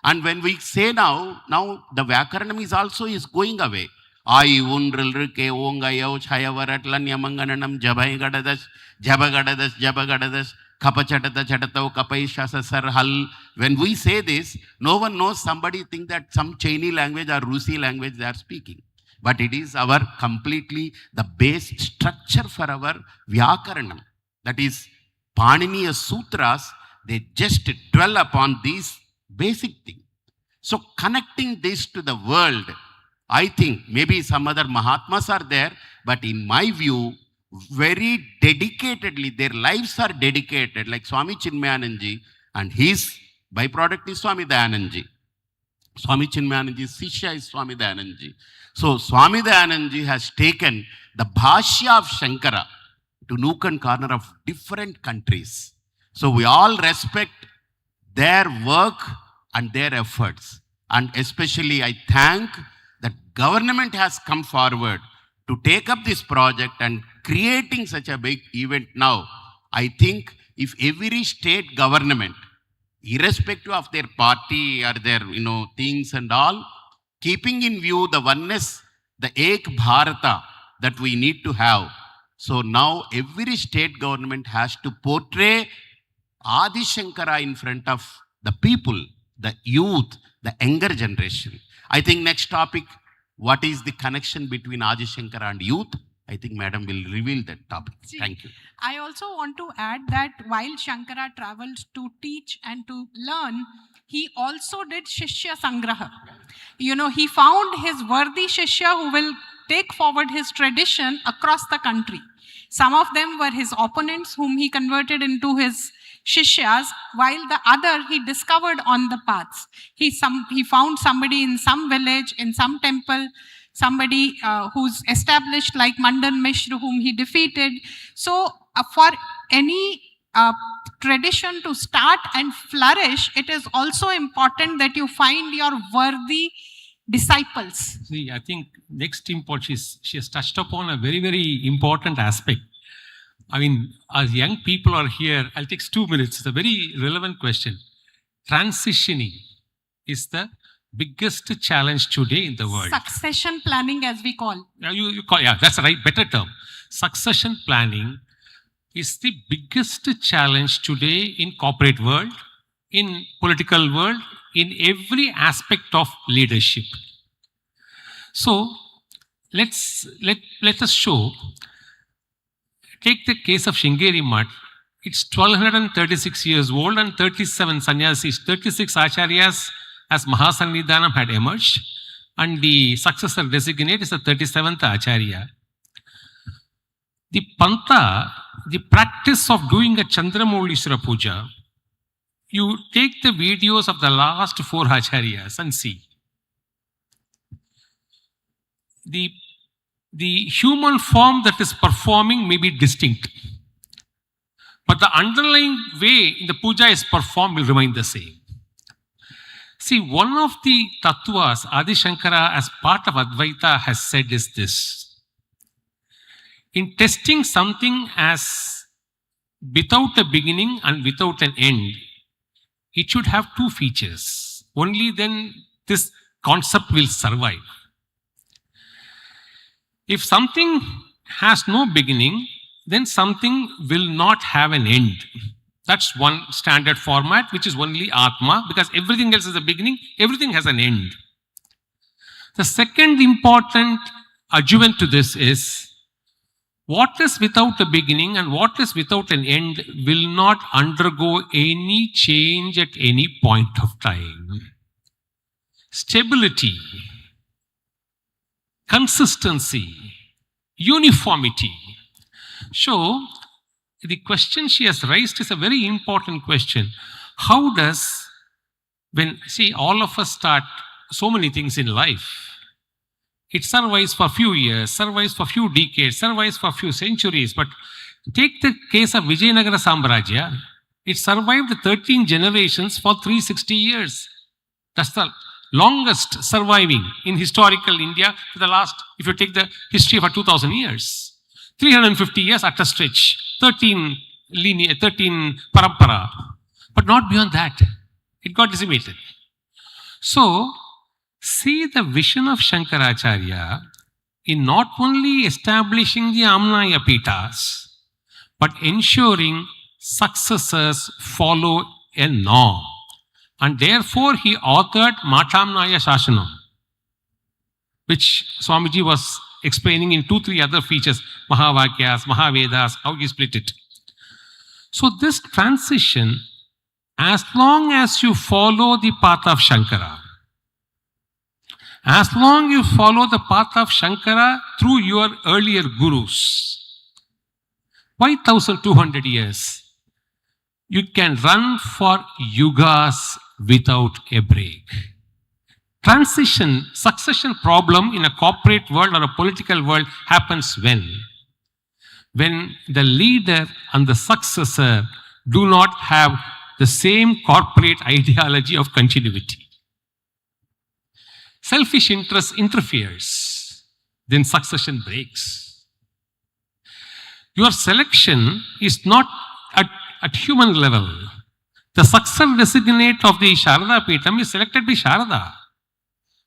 And when we say now the Vyakaranam is going away. Ai undral ke ongayo chayavaratlan yamangananam jabagadadas kapachatata chatatav kapaishasasar hal. When we say this, no one knows, somebody think that some Chinese language or Rusi language they are speaking. But it is our completely the base structure for our Vyakaranam. That is Paniniya Sutras, they just dwell upon these basic things. So connecting this to the world, I think maybe some other Mahatmas are there, but in my view, very dedicatedly, their lives are dedicated, like Swami Chinmayananji, and his byproduct is Swami Dayananji. Swami Chinmayananji's Shishya is Swami Dayananji. So Swami Dayananji has taken the Bhashya of Shankara to nook and corner of different countries. So we all respect their work and their efforts. And especially I thank that government has come forward to take up this project and creating such a big event now. I think if every state government, irrespective of their party or their, things and all, keeping in view the oneness, the Ek Bharata that we need to have. So now every state government has to portray Adi Shankara in front of the people, the youth, the younger generation. I think next topic, what is the connection between Adi Shankara and youth? I think Madam will reveal that topic. Thank you. I also want to add that while Shankara traveled to teach and to learn, he also did Shishya Sangraha. He found his worthy Shishya who will take forward his tradition across the country. Some of them were his opponents whom he converted into his Shishyas, while the other he discovered on the paths. He found somebody in some village, in some temple, somebody who's established like Mandan Mishra, whom he defeated. So for any tradition to start and flourish, it is also important that you find your worthy disciples. See, I think next import, she has touched upon a very, very important aspect. I mean, as young people are here, I'll take 2 minutes. It's a very relevant question. Transitioning is the biggest challenge today in the world. Succession planning, as we call. You call, that's the right, better term. Succession planning is the biggest challenge today in corporate world, in political world, in every aspect of leadership. So let us show. Take the case of Sringeri Mutt. It's 1236 years old and 37 sannyasis, 36 acharyas as Mahasannidhanam had emerged, and the successor designate is the 37th acharya. The pantha, the practice of doing a Chandramoulishwara puja, you take the videos of the last 4 acharyas and see. The human form that is performing may be distinct, but the underlying way in the puja is performed will remain the same. See, one of the tattvas Adi Shankara as part of Advaita has said is this. In testing something as without a beginning and without an end, it should have 2 features. Only then this concept will survive. If something has no beginning, then something will not have an end. That's one standard format, which is only Atma, because everything else is a beginning, everything has an end. The second important adjuvant to this is, what is without a beginning and what is without an end will not undergo any change at any point of time. Stability, consistency, uniformity. So, the question she has raised is a very important question. How does, all of us start so many things in life. It survives for a few years, survives for a few decades, survives for a few centuries. But take the case of Vijayanagara Samrajya. It survived 13 generations for 360 years. That's the longest surviving in historical India for the last, if you take the history for 2000 years. 350 years at a stretch, 13 parampara. But not beyond that. It got decimated. So, see the vision of Shankaracharya in not only establishing the Amnaya Pitas, but ensuring successors follow a norm. And therefore, he authored Matamnaya Shashanam, which Swamiji was explaining in 2-3 other features, Mahavakyas, Mahavedas, how he split it. So this transition, as long as you follow the path of Shankara, As long you follow the path of Shankara through your earlier gurus, 5,200 years, you can run for yugas without a break. Succession problem in a corporate world or a political world happens when the leader and the successor do not have the same corporate ideology of continuity. Selfish interest interferes, then succession breaks. Your selection is not at human level. The successor designate of the Sharada Peetham is selected by Sharada,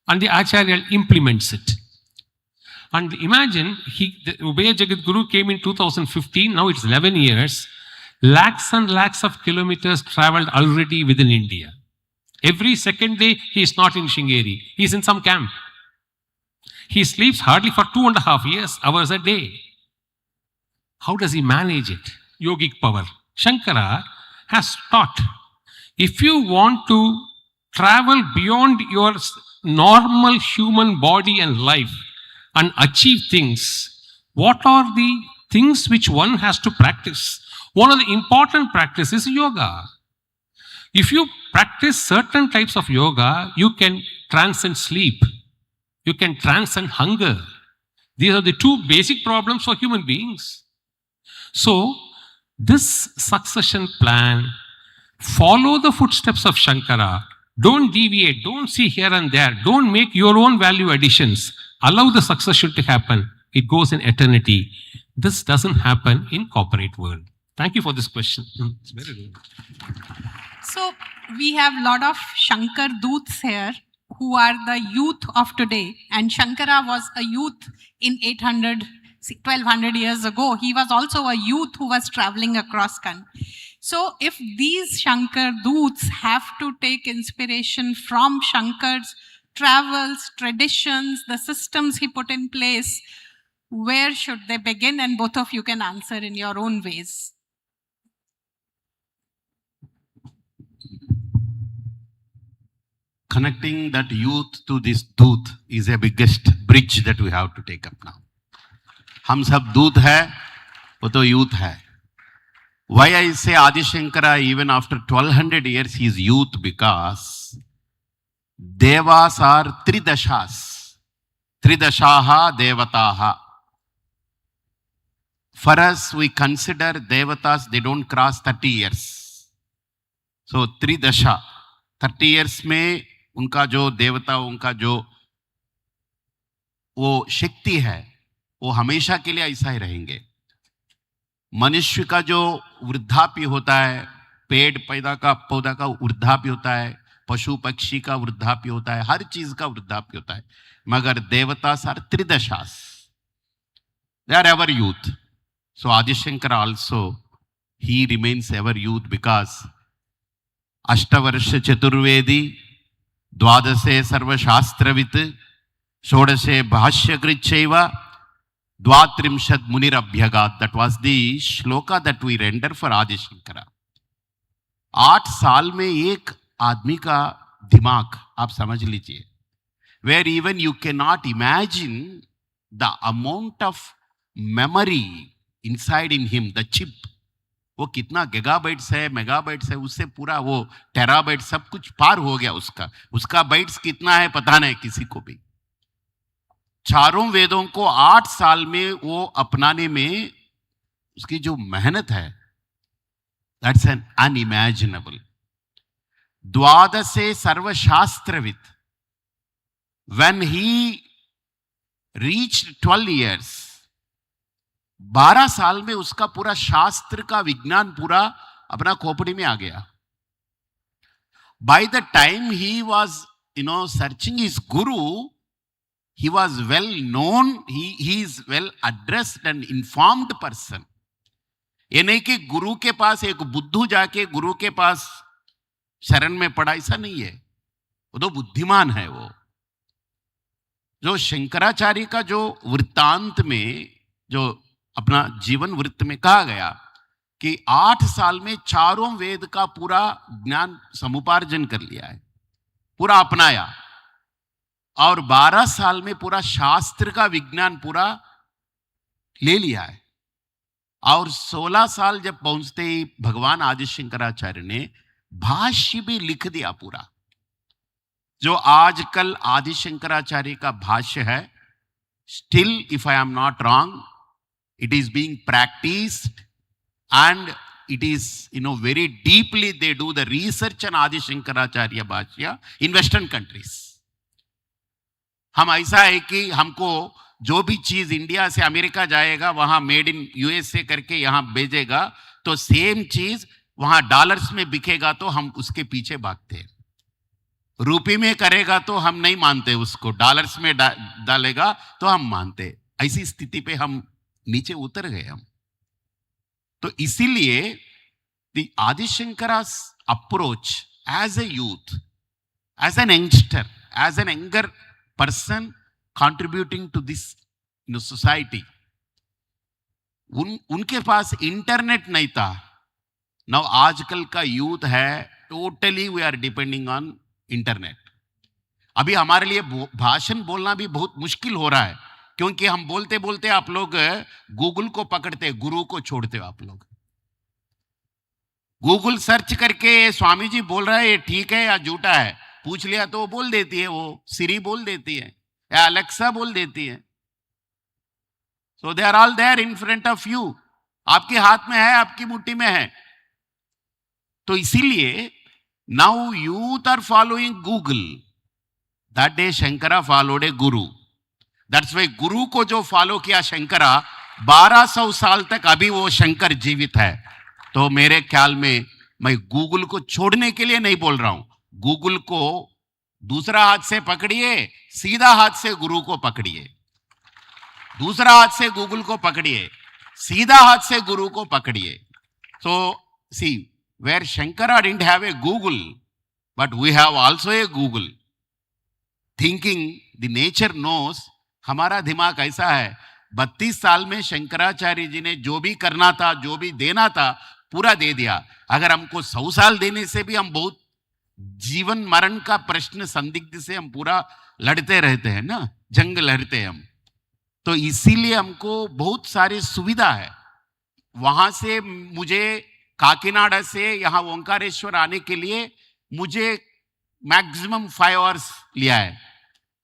and the Ācārya implements it. And imagine, the Ubaya Jagat Guru came in 2015, now it's 11 years, lakhs and lakhs of kilometers traveled already within India. Every second day, he is not in Sringeri, he is in some camp. He sleeps hardly for 2.5 hours a day. How does he manage it? Yogic power. Shankara has taught, if you want to travel beyond your normal human body and life and achieve things, what are the things which one has to practice? One of the important practices is yoga. If you practice certain types of yoga, you can transcend sleep. You can transcend hunger. These are the two basic problems for human beings. So, this succession plan, follow the footsteps of Shankara. Don't deviate, don't see here and there, don't make your own value additions. Allow the succession to happen. It goes in eternity. This doesn't happen in corporate world. Thank you for this question. It's very good. So we have a lot of Shankar Doots here who are the youth of today. And Shankara was a youth in 1200 years ago. He was also a youth who was traveling across country. So if these Shankar Doots have to take inspiration from Shankar's travels, traditions, the systems he put in place, where should they begin? And both of you can answer in your own ways. Connecting that youth to this दूत is a biggest bridge that we have to take up now. हम सब दूत है, वो तो youth है. Why I say Adi Shankara, even after 1200 years, he is youth, because Devas are Tridashas. Tridashaha Devataha. For us, we consider Devatas, they don't cross 30 years. So, Tridasha, 30 years में उनका जो देवता, उनका जो वो शक्ति है, वो हमेशा के लिए ऐसा ही रहेंगे. मनुष्य का जो वृद्धाप्य होता है, पेड़ पौधा का वृद्धाप्य होता है, पशु पक्षी का वृद्धाप्य होता है, हर चीज का वृद्धाप्य होता है. मगर देवता सार त्रिदशास, they are ever youth. So Adi Shankar also, he remains ever youth, because अष्टवर्ष चतुर्वेदी, द्वादशे सर्वशास्त्रवित्, षोडशे भाष्यकृच्छैव, द्वात्रिंशत् मुनिरभ्यगात्. That was the shloka that we render for Adi Shankara. 8 साल में एक आदमी का दिमाग आप समझ लीजिए, where even you cannot imagine the amount of memory inside in him, the chip. वो कितना गिगाबाइट्स है, मेगाबाइट्स है, उससे पूरा वो टेराबाइट सब कुछ पार हो गया उसका बाइट्स कितना है पता नहीं किसी को भी. चारों वेदों को 8 साल में वो अपनाने में उसकी जो मेहनत है, दैट्स एन अनइमेजिनेबल. द्वादशे सर्वशास्त्रविद, व्हेन ही रीच्ड 12 years, 12 साल में उसका पूरा शास्त्र का विज्ञान पूरा अपना खोपड़ी में आ गया. By the time he was searching his Guru, he was well known, he is well addressed and informed person. ये नहीं कि गुरु के पास एक बुद्धू जाके गुरु के पास शरण में पड़ा, ऐसा नहीं है. वो तो बुद्धिमान है. वो जो शंकराचार्य का जो वृत्तांत में, जो अपना जीवन वृत्त में कहा गया कि 8 साल में चारों वेद का पूरा ज्ञान समुपार्जन कर लिया है, पूरा अपनाया. और 12 साल में पूरा शास्त्र का विज्ञान पूरा ले लिया है। और 16 साल जब पहुंचते ही भगवान आदि शंकराचार्य ने भाष्य भी लिख दिया पूरा। जो आजकल आदि शंकराचार्य का भाष्य है, still if I am not wrong, it is being practised and it is, very deeply they do the research on Adi Shankaracharya Bhashya in Western countries. हम ऐसा है कि हमको जो भी चीज इंडिया से अमेरिका जाएगा वहां मेड इन यूएसए करके यहां भेजेगा, तो सेम चीज वहां डॉलर्स में बिकेगा तो हम उसके पीछे भागते हैं। रुपये में करेगा तो हम नहीं मानते उसको, डॉलर्स में डालेगा तो हम मानते। ऐसी स्थिति पे हम नीचे उतर गए हम। तो इसीलिए द आदि शंकरा's approach as a youth, as an youngster, as an younger person contributing to this society, उनके पास इंटरनेट नहीं था। नाउ आजकल का यूथ है totally we are depending on internet. अभी हमारे लिए भाषण बोलना भी बहुत मुश्किल हो रहा है, क्योंकि हम बोलते बोलते आप लोग गूगल को पकड़ते, गुरु को छोड़ते हो। आप लोग गूगल सर्च करके स्वामी जी बोल रहा है ये ठीक है या झूठा है पूछ लिया तो वो बोल देती है, वो सिरी बोल देती है या अलेक्सा बोल देती है। So they are all there in front of you, आपके हाथ में है, आपकी मुट्ठी में है। तो इसीलिए now youth are following Google, that day Shankara followed a guru. That's Y गुरु को जो फॉलो किया शंकरा 1200 साल तक, अभी वो शंकर जीवित है। तो मेरे ख्याल में मैं गूगल को छोड़ने के लिए नहीं बोल रहा हूं, गूगल को दूसरा हाथ से पकड़िए, सीधा हाथ से गुरु को पकड़िए। दूसरा हाथ से गूगल को पकड़िए, सीधा हाथ से गुरु को पकड़िए। So see where Shankara didn't have a Google, but we have also a Google. Thinking the nature knows, हमारा दिमाग ऐसा है। 32 साल में शंकराचार्य जी ने जो भी करना था, जो भी देना था, पूरा दे दिया। अगर हमको 100 साल देने से भी हम बहुत जीवन मरण का प्रश्न संदिग्ध से हम पूरा लड़ते रहते हैं ना, जंग लड़ते हैं हम। तो इसीलिए हमको बहुत सारी सुविधा है। वहां से मुझे काकीनाडा से यहाँ ओंकारेश्वर आने के लिए मुझे मैक्सिमम 5 आवर्स लिया है।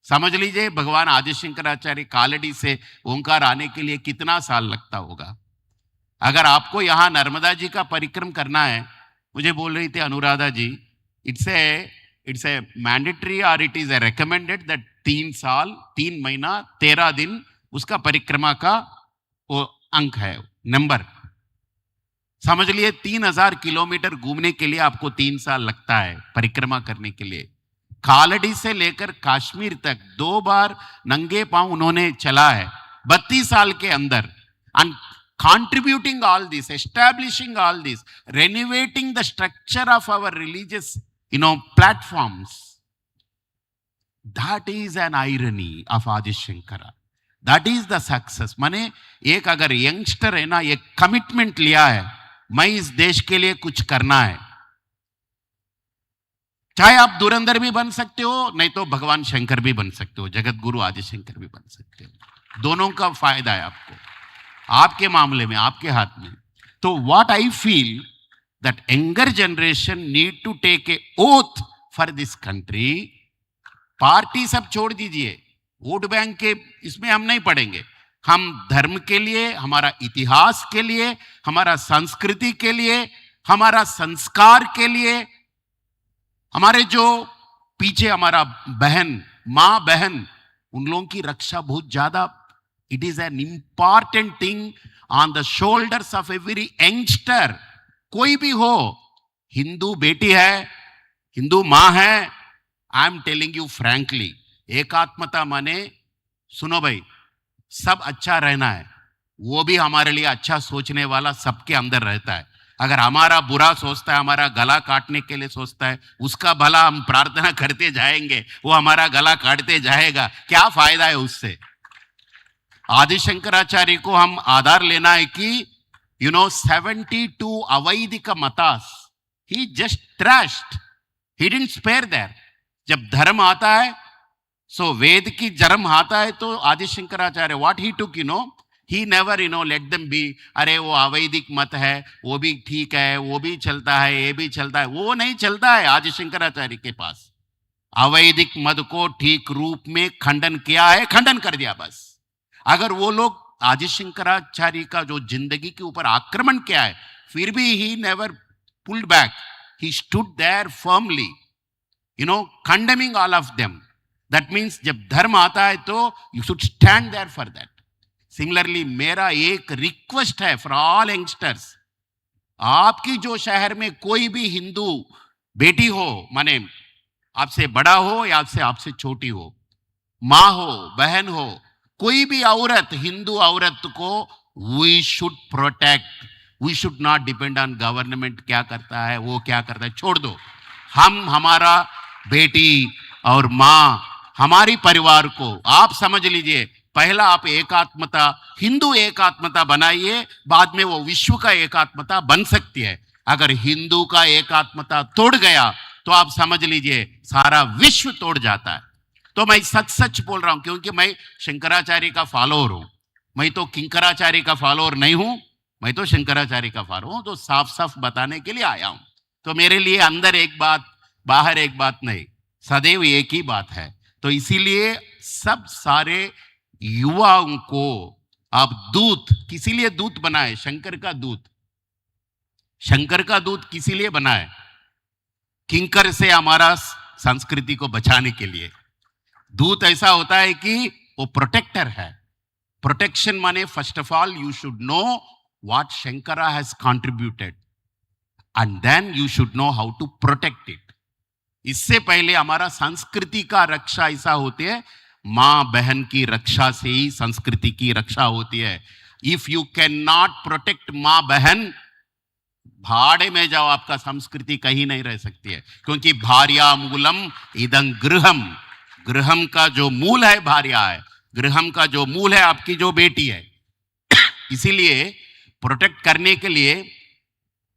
समझ लीजिए भगवान आदि शंकराचार्य कालड़ी से ओंकार आने के लिए कितना साल लगता होगा। अगर आपको यहाँ नर्मदा जी का परिक्रम करना है, मुझे बोल रही थी अनुराधा जी, इट्स ए मैंडेटरी और it is a recommended that 3 महीना 13 दिन उसका परिक्रमा का वो अंक है, नंबर। समझ लिए 3000 किलोमीटर घूमने के लिए आपको 3 साल लगता है परिक्रमा करने के लिए। कालड़ी से लेकर कश्मीर तक 2 बार नंगे पांव उन्होंने चला है 32 साल के अंदर। And contributing all this, establishing all this, renovating the structure of our religious, platforms. That is an irony of Adi Shankara. That is the success. माने एक अगर यंगस्टर है ना, एक कमिटमेंट लिया है, मैं इस देश के लिए कुछ करना है। चाहे आप धुरंधर भी बन सकते हो, नहीं तो भगवान शंकर भी बन सकते हो, जगत गुरु आदि शंकर भी बन सकते हो। दोनों का फायदा है आपको, आपके मामले में, आपके हाथ में। तो what I feel that younger generation need to take a oath for this country. Party सब छोड़ दीजिए, वोट बैंक के इसमें हम नहीं पढ़ेंगे। हम धर्म के लिए, हमारा इतिहास के लिए, हमारा संस्कृति के लिए, हमारा संस्कार के लिए, हमारे जो पीछे हमारा बहन, माँ बहन, उन लोगों की रक्षा बहुत ज्यादा, it is an important thing on the shoulders of every youngster. कोई भी हो, हिंदू बेटी है, हिंदू माँ है, I am telling you frankly, एकात्मता माने, सुनो भाई, सब अच्छा रहना है, वो भी हमारे लिए अच्छा सोचने वाला सबके अंदर रहता है। अगर हमारा बुरा सोचता है, हमारा गला काटने के लिए सोचता है, उसका भला हम प्रार्थना करते जाएंगे, वो हमारा गला काटते जाएगा, क्या फायदा है उससे। आदि शंकराचार्य को हम आधार लेना है कि 72 अवैधिक मतास he just trashed, he didn't spare there. जब धर्म आता है, सो वेद की जन्म आता है तो आदि Shankaracharya what he took, he never let them be, अरे वो अवैदिक मत है, वो भी ठीक है, वो भी चलता है, ये भी चलता है, वो नहीं चलता है आदि शंकराचार्य के पास। अवैदिक मत को ठीक रूप में खंडन किया है, खंडन कर दिया बस। अगर वो लोग आदि शंकराचार्य का जो जिंदगी के ऊपर आक्रमण किया है, फिर भी he never pulled back, he stood there firmly, condemning all of them. That means जब धर्म आता है तो you should stand there for that. Similarly मेरा एक रिक्वेस्ट है फॉर ऑल यंगस्टर्स, आपकी जो शहर में कोई भी हिंदू बेटी हो, माने आपसे बड़ा हो या आपसे छोटी हो, माँ हो, बहन हो, कोई भी औरत, हिंदू औरत को we should protect. We should not depend on government क्या करता है, वो क्या करता है, छोड़ दो। हम हमारा बेटी और माँ, हमारी परिवार को आप समझ लीजिए, पहला आप एकात्मता, हिंदू एकात्मता बनाइए, बाद में वो विश्व का एकात्मता बन सकती है। अगर हिंदू का एकात्मता तोड़ गया तो आप समझ लीजिए सारा विश्व तोड़ जाता है। तो मैं सच बोल रहा हूं, क्योंकि मैं शंकराचार्य का फॉलोअर हूं। मैं तो किंकराचार्य का फॉलोअर नहीं हूं, मैं तो शंकराचार्य का फॉलोअर हूं। तो साफ साफ बताने के लिए आया हूं। तो मेरे लिए अंदर एक बात, बाहर एक बात नहीं, सदैव एक ही बात है। तो इसीलिए सब सारे युवाओं को आप दूत, किसी लिए दूत बनाए, शंकर का दूत। शंकर का दूत किसी लिए बनाए? किंकर से हमारा संस्कृति को बचाने के लिए। दूत ऐसा होता है कि वो प्रोटेक्टर है। प्रोटेक्शन माने first of all you should know what Shankara has contributed and then you should know how to protect it. इससे पहले हमारा संस्कृति का रक्षा ऐसा होती है, मां बहन की रक्षा से ही संस्कृति की रक्षा होती है। If you can not protect मां बहन, भाड़े में जाओ, आपका संस्कृति कहीं नहीं रह सकती है। क्योंकि भार्या मूलम इदं गृहम, गृहम का जो मूल है भार्या है, गृहम का जो मूल है आपकी जो बेटी है। इसीलिए प्रोटेक्ट करने के लिए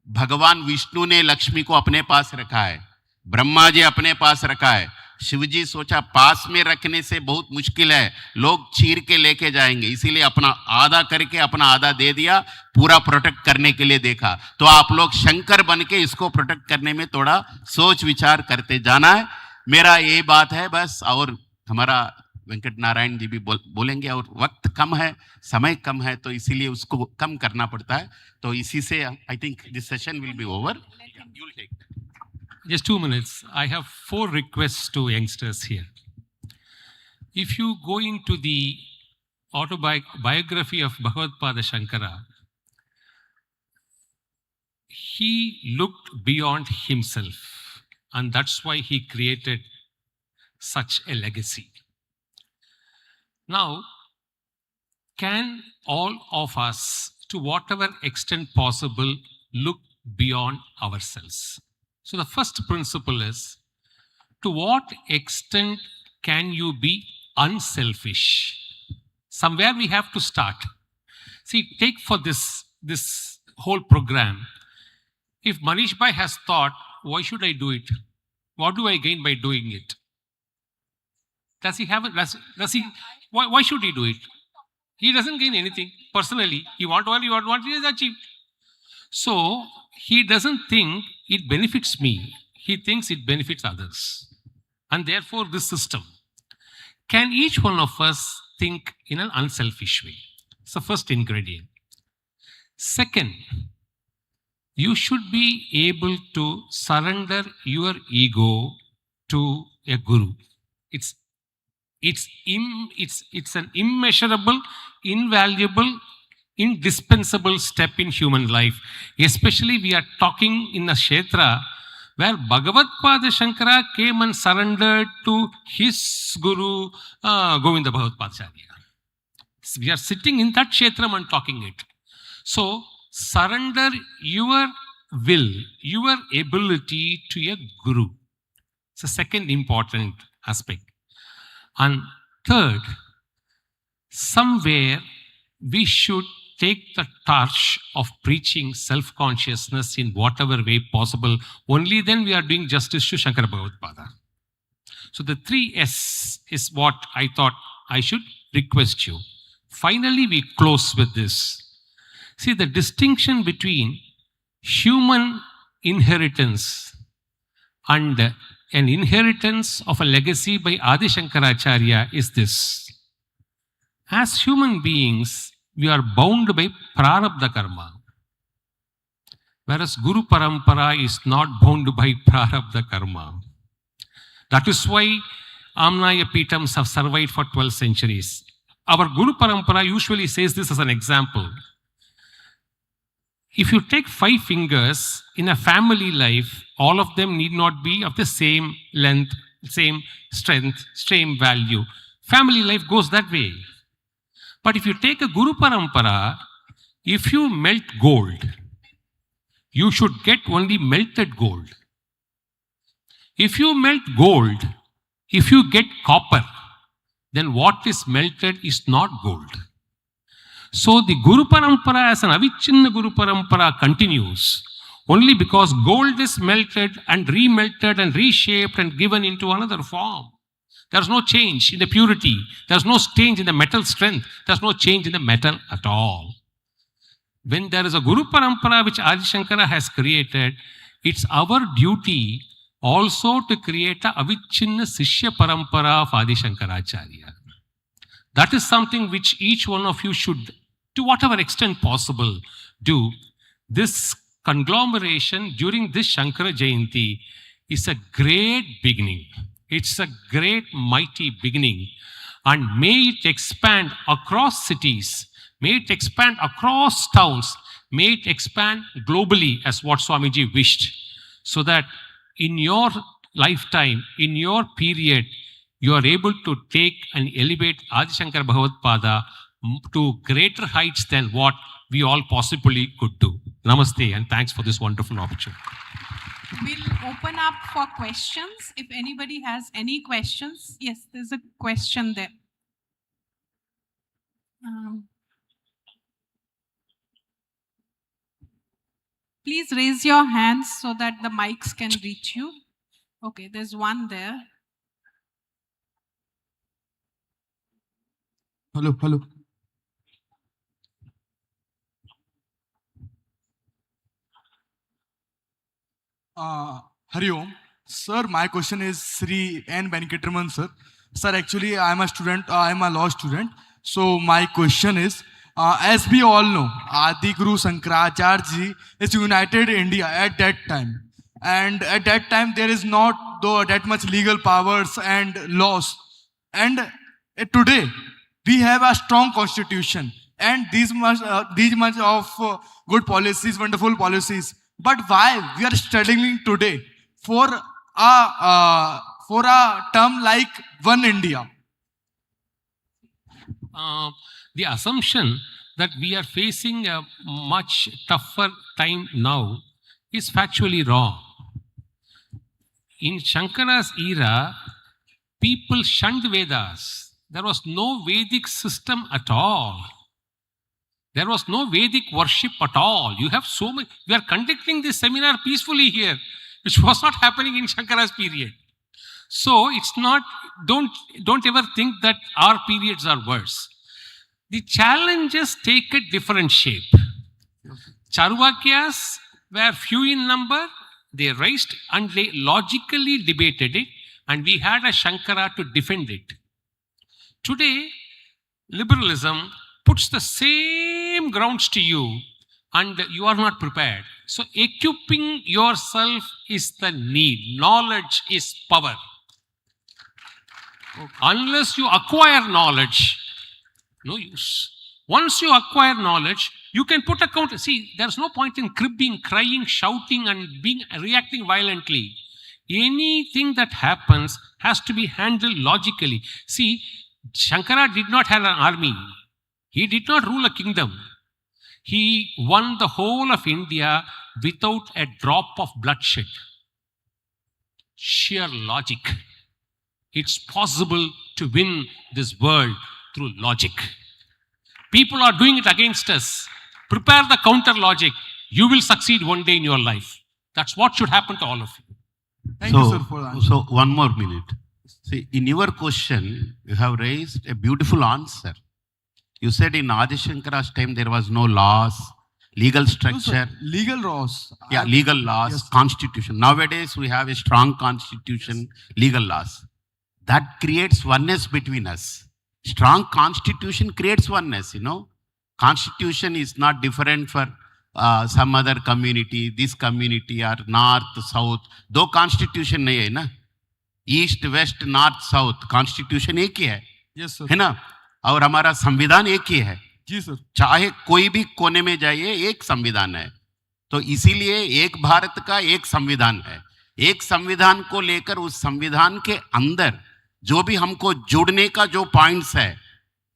भगवान विष्णु ने लक्ष्मी को अपने पास रखा है, ब्रह्मा जी अपने पास रखा है। शिवजी सोचा पास में रखने से बहुत मुश्किल है, लोग चीर के लेके जाएंगे, इसीलिए अपना आधा करके अपना आधा दे दिया, पूरा प्रोटेक्ट करने के लिए देखा। तो आप लोग शंकर बन के इसको प्रोटेक्ट करने में थोड़ा सोच विचार करते जाना है। मेरा ये बात है बस। और हमारा वेंकट नारायण जी भी बोलेंगे, और वक्त कम है, समय कम है, तो इसीलिए उसको कम करना पड़ता है। तो इसी से I think this session will be over. Just 2 minutes. I have 4 requests to youngsters here. If you go into the autobiography of Bhagavad Shankara, he looked beyond himself, and that's why he created such a legacy. Now, can all of us, to whatever extent possible, look beyond ourselves? So the first principle is, to what extent can you be unselfish? Somewhere we have to start. See, take for this whole program. If Manish Bhai has thought, why should I do it? What do I gain by doing it? Does he have it? Does he? Why should he do it? He doesn't gain anything personally. He what he has achieved. So he doesn't think it benefits me. He thinks it benefits others. And therefore this system. Can each one of us think in an unselfish way? It's the first ingredient. Second, you should be able to surrender your ego to a guru. It's an immeasurable, invaluable, indispensable step in human life. Especially we are talking in a kshetra where Bhagavad Shankara came and surrendered to his guru Govinda Bhagavad-Acharya. We are sitting in that kshetram and talking it. So surrender your will, your ability to a guru. It's a second important aspect. And third, somewhere we should take the torch of preaching self-consciousness in whatever way possible. Only then we are doing justice to Shankara Bhagavad-Pada. So the 3S is what I thought I should request you. Finally, we close with this. See, the distinction between human inheritance and an inheritance of a legacy by Adi Shankaracharya is this. As human beings, we are bound by prarabdha karma. Whereas Guru Parampara is not bound by prarabdha karma. That is why Amnaya Pitams have survived for 12 centuries. Our Guru Parampara usually says this as an example. If you take 5 fingers in a family life, all of them need not be of the same length, same strength, same value. Family life goes that way. But if you take a Guru Parampara, if you melt gold, you should get only melted gold. If you melt gold, if you get copper, then what is melted is not gold. So the Guru Parampara as an avichinna Guru Parampara continues only because gold is melted and remelted and reshaped and given into another form. There's no change in the purity. There's no change in the metal strength. There's no change in the metal at all. When there is a Guru Parampara which Adi Shankara has created, it's our duty also to create a avichinna Sishya Parampara of Adi Shankaracharya. That is something which each one of you should, to whatever extent possible, do. This conglomeration during this Shankara Jayanti is a great beginning. It's a great mighty beginning. And may it expand across cities. May it expand across towns. May it expand globally as what Swamiji wished. So that in your lifetime, in your period, you are able to take and elevate Adi Shankara Bhagavad-pada to greater heights than what we all possibly could do. Namaste and thanks for this wonderful opportunity. We'll open up for questions. If anybody has any questions. Yes, there's a question there. Please raise your hands so that the mics can reach you. Okay, there's one there. Hello. Hari Om. Sir, my question is Sri N. Venkatraman, sir. Sir, actually, I am a student, I am a law student. So, my question is, as we all know, Adi Guru Shankaracharya ji is united India at that time. And at that time, there is not that much legal powers and laws. And today, we have a strong constitution and these much of good policies, wonderful policies. But why we are struggling today for a term like One India? The assumption that we are facing a much tougher time now is factually wrong. In Shankara's era, people shunned Vedas. There was no Vedic system at all. There was no Vedic worship at all. You have so much. We are conducting this seminar peacefully here, which was not happening in Shankara's period. So it's not, don't ever think that our periods are worse. The challenges take a different shape. Charuvakyas were few in number. They raised and they logically debated it, and we had a Shankara to defend it. Today, liberalism puts the same grounds to you and you are not prepared. So equipping yourself is the need. Knowledge is power. Unless you acquire knowledge, no use. Once you acquire knowledge, you can put a counter. See, there's no point in cribbing, crying, shouting and reacting violently. Anything that happens has to be handled logically. See, Shankara did not have an army. He did not rule a kingdom. He won the whole of India without a drop of bloodshed. Sheer logic. It's possible to win this world through logic. People are doing it against us. Prepare the counter logic. You will succeed one day in your life. That's what should happen to all of you. Thank you, sir, for that. So, one more minute. See, in your question, you have raised a beautiful answer. You said in Adi Shankara's time there was no laws, legal No, sir. structure. Legal laws. Yeah, legal laws, Yes. constitution. Nowadays we have a strong constitution, legal laws. That creates oneness between us. Strong constitution creates oneness, you know. Constitution is not different for some other community, this community or north, south. दो constitution नहीं है ना. East, west, north, south. Constitution एक ही है. Yes, sir. है ना. और हमारा संविधान एक ही है. जी सर. चाहे कोई भी कोने में जाइए एक संविधान है. तो इसीलिए एक भारत का एक संविधान है. एक संविधान को लेकर उस संविधान के अंदर जो भी हमको जुड़ने का जो पॉइंट्स है,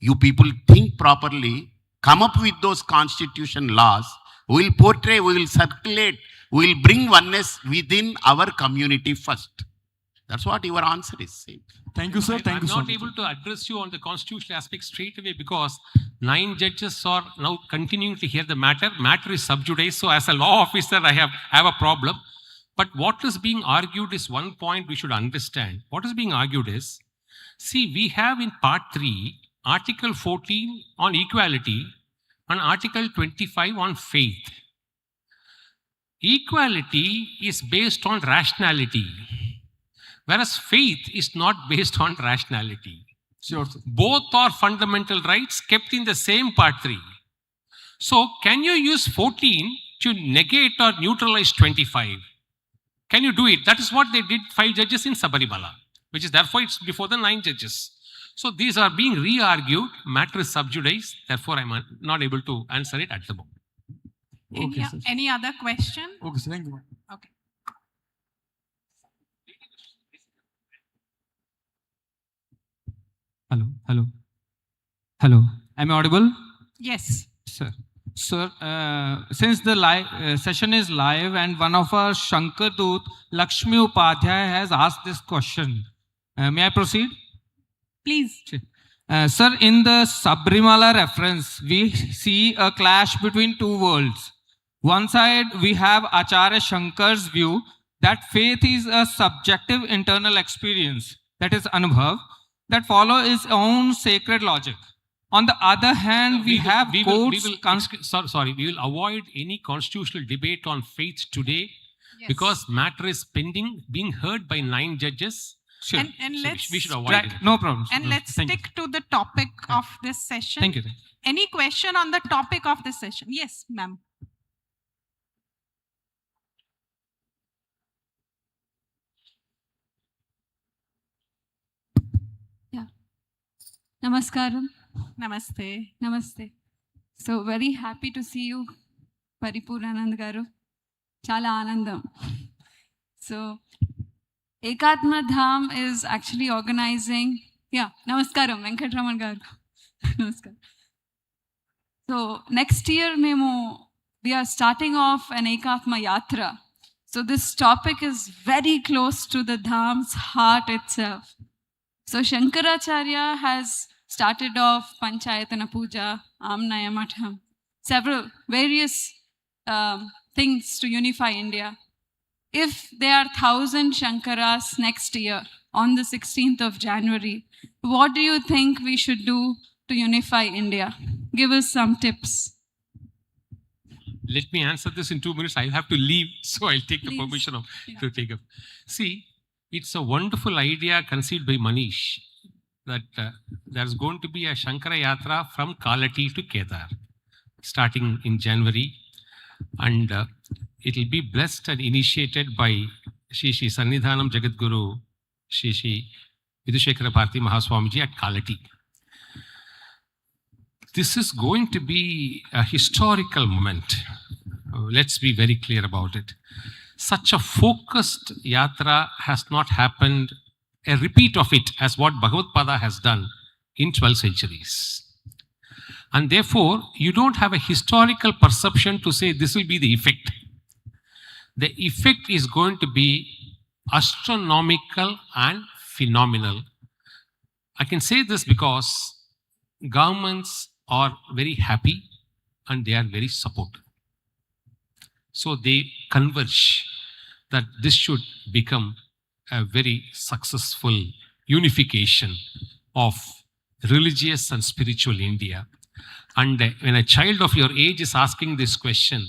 you people think properly, come up with those constitution laws, we will portray, we will circulate, we will bring oneness within our community first. That's what your answer is saying. Thank you, sir. Thank I'm you so not much. able to address you on the constitutional aspect straight away because 9 judges are now continuing to hear the matter. Matter is sub judice, so as a law officer, I have a problem. But what is being argued is one point we should understand. What is being argued is, see, we have in part 3, Article 14 on equality and Article 25 on faith. Equality is based on rationality, whereas faith is not based on rationality. Sure, sir. Both are fundamental rights kept in the same part 3. So, can you use 14 to negate or neutralize 25? Can you do it? That is what they did 5 judges in Sabarimala, which is therefore it's before the 9 judges. So, these are being re-argued. Matter is sub judice. Therefore, I am not able to answer it at the moment. Okay, sir. Any other question? Okay, sir. Thank you, ma'am. Okay. Hello. Am I audible? Yes. Sir. Sir, since the session is live and one of our Shankar Dut, Lakshmi Upadhyay, has asked this question. May I proceed? Please. Sir, in the Sabarimala reference, we see a clash between two worlds. One side, we have Ācārya Śaņkar's view that faith is a subjective internal experience, that is Anubhav, that follow its own sacred logic. On the other hand, we will avoid any constitutional debate on faith today because matter is pending, being heard by 9 judges. Sure. And So let's we should avoid Right, it. no problem. and let's stick to the topic of this session. Thank you. Any question on the topic of this session? Yes, ma'am. Namaskaram. Namaste. Namaste. So very happy to see you, Paripuranand garu. Chala anandam. So Ekatma Dham is actually organizing. Yeah, Namaskaram, Venkatraman garu. Namaskaram. So next year, we are starting off an Ekatma Yatra. So this topic is very close to the Dham's heart itself. So Shankaracharya has started off Panchayatana Puja, Amnaya Matham, several various things to unify India. If there are 1,000 Shankaras next year on the 16th of January, what do you think we should do to unify India? Give us some tips. Let me answer this in 2 minutes. I have to leave, so I'll take the Please. permission to take up. See, it's a wonderful idea conceived by Manish that there's going to be a Shankara Yatra from Kalati to Kedar starting in January, and it will be blessed and initiated by Shri Sannidhanam Jagadguru Shri Vidushekara Bharati Mahaswamiji at Kalati. This is going to be a historical moment. Let's be very clear about it. Such a focused yatra has not happened, a repeat of it as what Bhagavad-pada has done in 12 centuries. And therefore, you don't have a historical perception to say this will be the effect. The effect is going to be astronomical and phenomenal. I can say this because governments are very happy and they are very supportive. So they converge that this should become a very successful unification of religious and spiritual India. And when a child of your age is asking this question,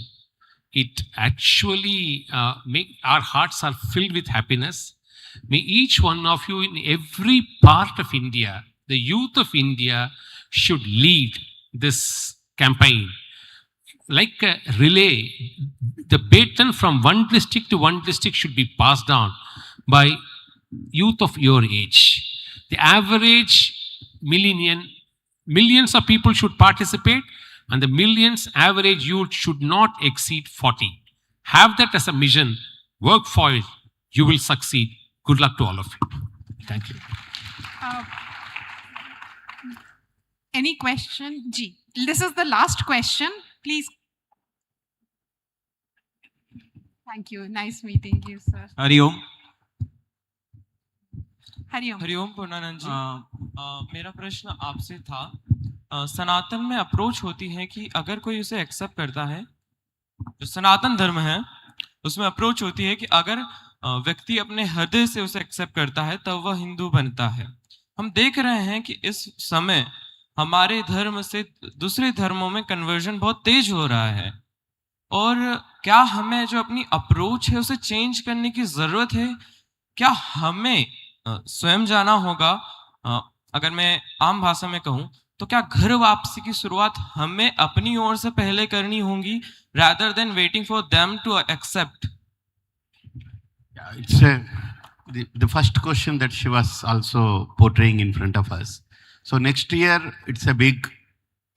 it actually our hearts are filled with happiness. May each one of you in every part of India, the youth of India, should lead this campaign. Like a relay, the baton from one district to one district should be passed on by youth of your age. The average millions of people should participate, and the millions average youth should not exceed 40. Have that as a mission. Work for it. You will succeed. Good luck to all of you. Thank you. Any question? Ji. This is the last question. Please. Thank you. Nice meeting you, sir. Hariom Hariom. Hariom पूर्णानंद जी मेरा प्रश्न आपसे था सनातन में approach होती है कि अगर कोई उसे एक्सेप्ट करता है, जो सनातन धर्म है उसमें अप्रोच होती है कि अगर व्यक्ति अपने हृदय से उसे एक्सेप्ट करता है तब वह हिंदू बनता है। हम देख रहे हैं कि इस समय हमारे धर्म से दूसरे धर्मों में कन्वर्जन बहुत तेज हो रहा है, और क्या हमें जो अपनी अप्रोच है उसे चेंज करने की जरूरत है? क्या हमें स्वयं जाना होगा? अगर मैं आम भाषा में कहूं तो क्या घर वापसी की शुरुआत हमें अपनी ओर से पहले करनी होगी, rather than waiting for them to accept? It's the first question that she was also portraying in front of us. So next year, it's a big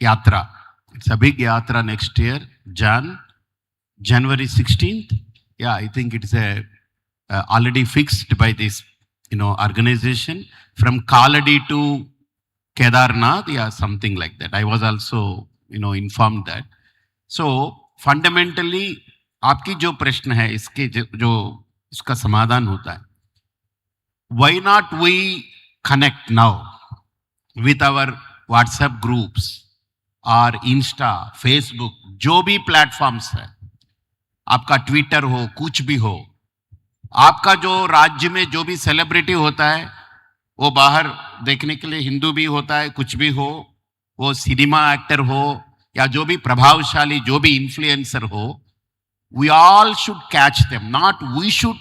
yatra. It's a big yatra next year, January 16th. Yeah, I think it's already fixed by this, organization from Kaladi to Kedarnath, yeah, something like that. I was also, informed that. So fundamentally, आपकी जो प्रश्न है इसके जो इसका समाधान होता है, why not we connect now with our WhatsApp groups or Insta, Facebook, जो भी प्लेटफॉर्म्स है, आपका ट्विटर हो, कुछ भी हो, आपका जो राज्य में जो भी सेलिब्रिटी होता है वो बाहर देखने के लिए हिंदू भी होता है, कुछ भी हो, वो सिनेमा एक्टर हो या जो भी प्रभावशाली जो भी इन्फ्लुएंसर हो, we all should catch them, not we should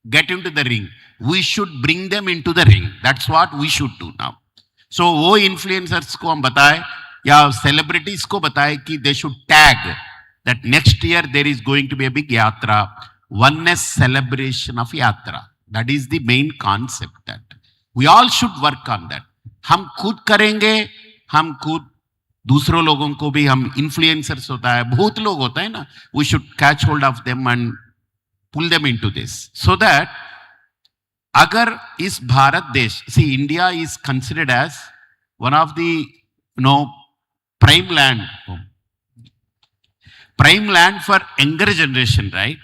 get into the ring, we should bring them into the ring. That's what we should do now. So वो इन्फ्लुएंसर्स को हम बताएं या सेलिब्रिटीज को बताएं कि they should tag that next year there is going to be a big yatra, oneness celebration of yatra. That is the main concept that we all should work on that. हम खुद करेंगे, हम खुद दूसरों लोगों को भी, हम इन्फ्लुएंसर्स होता है, बहुत लोग होता है ना, we should catch hold of them and pull them into this, so that अगर इस भारत देश, see India is considered as one of the prime land for younger generation, right?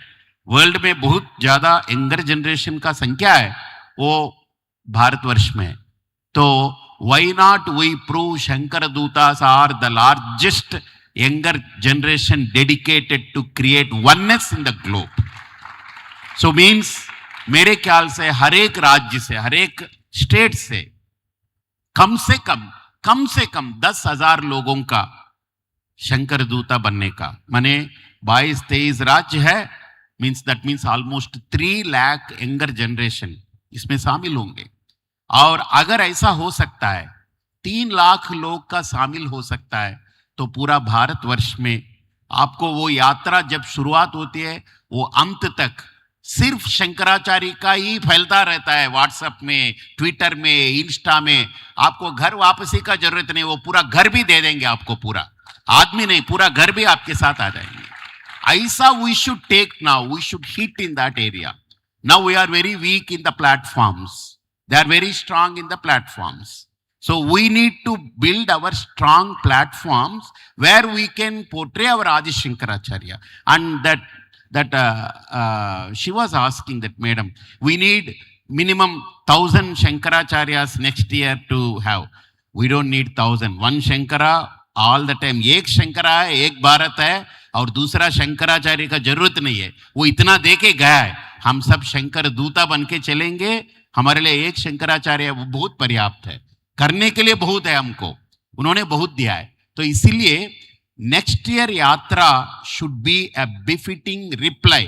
World में बहुत ज्यादा यंगर जनरेशन का संख्या है वो भारतवर्ष में, तो why not we prove Shankara Dutas are the largest younger generation dedicated to create oneness in the globe. So means मेरे ख्याल से हर एक राज्य से, हर एक स्टेट से कम से कम 10,000 लोगों का शंकर दूता बनने का, माने 22-23 राज्य है, that means almost 3 lakh younger generation इसमें शामिल होंगे। और अगर ऐसा हो सकता है, 3 लाख लोग का शामिल हो सकता है, तो पूरा भारतवर्ष में आपको वो यात्रा जब शुरुआत होती है वो अंत तक सिर्फ शंकराचार्य का ही फैलता रहता है। व्हाट्सएप में, ट्विटर में, इंस्टा में, आपको घर वापसी का जरूरत नहीं, वो पूरा घर भी दे देंगे आपको, पूरा आदमी नहीं, पूरा घर भी आपके साथ आ जाएंगे। ऐसा we should take now, we should hit in that area. Now we are very weak in the platforms, they are very strong in the platforms. So we need to build our strong platforms where we can portray our Adi Shankaracharya. And that she was asking that, madam, we need minimum 1,000 Shankaracharyas next year to have. We don't need 1,000. One Shankara all the time. एक शंकरा है, एक भारत है, और दूसरा शंकराचार्य का जरूरत नहीं है, वो इतना दे के गया है। हम सब शंकर दूता बन के चलेंगे, हमारे लिए एक शंकराचार्य वो बहुत पर्याप्त है, करने के लिए बहुत है हमको, उन्होंने बहुत दिया है। तो इसीलिए नेक्स्ट ईयर यात्रा should be a befitting reply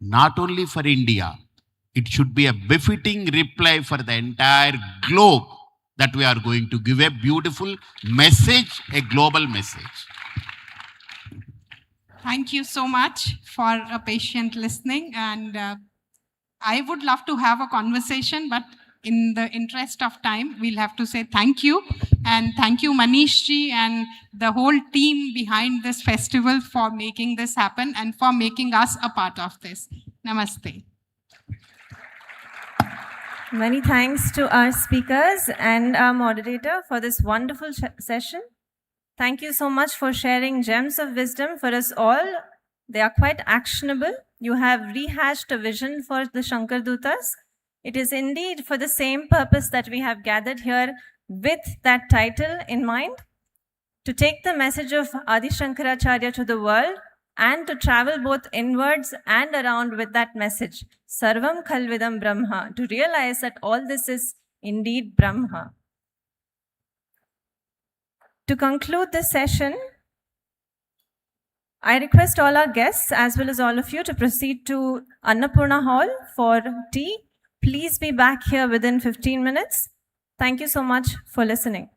not only for India, it should be a befitting reply for the entire globe that we are going to give a beautiful message, a global message. Thank you so much for a patient listening, and I would love to have a conversation, but in the interest of time, we'll have to say thank you. And thank you, Manish ji, and the whole team behind this festival for making this happen and for making us a part of this. Namaste. Many thanks to our speakers and our moderator for this wonderful session. Thank you so much for sharing gems of wisdom for us all. They are quite actionable. You have rehashed a vision for the Shankar Dutas. It is indeed for the same purpose that we have gathered here with that title in mind, to take the message of Adi Shankaracharya to the world and to travel both inwards and around with that message, Sarvam Khalvidam Brahma, to realize that all this is indeed Brahma. To conclude this session, I request all our guests as well as all of you to proceed to Annapurna Hall for tea. Please be back here within 15 minutes. Thank you so much for listening.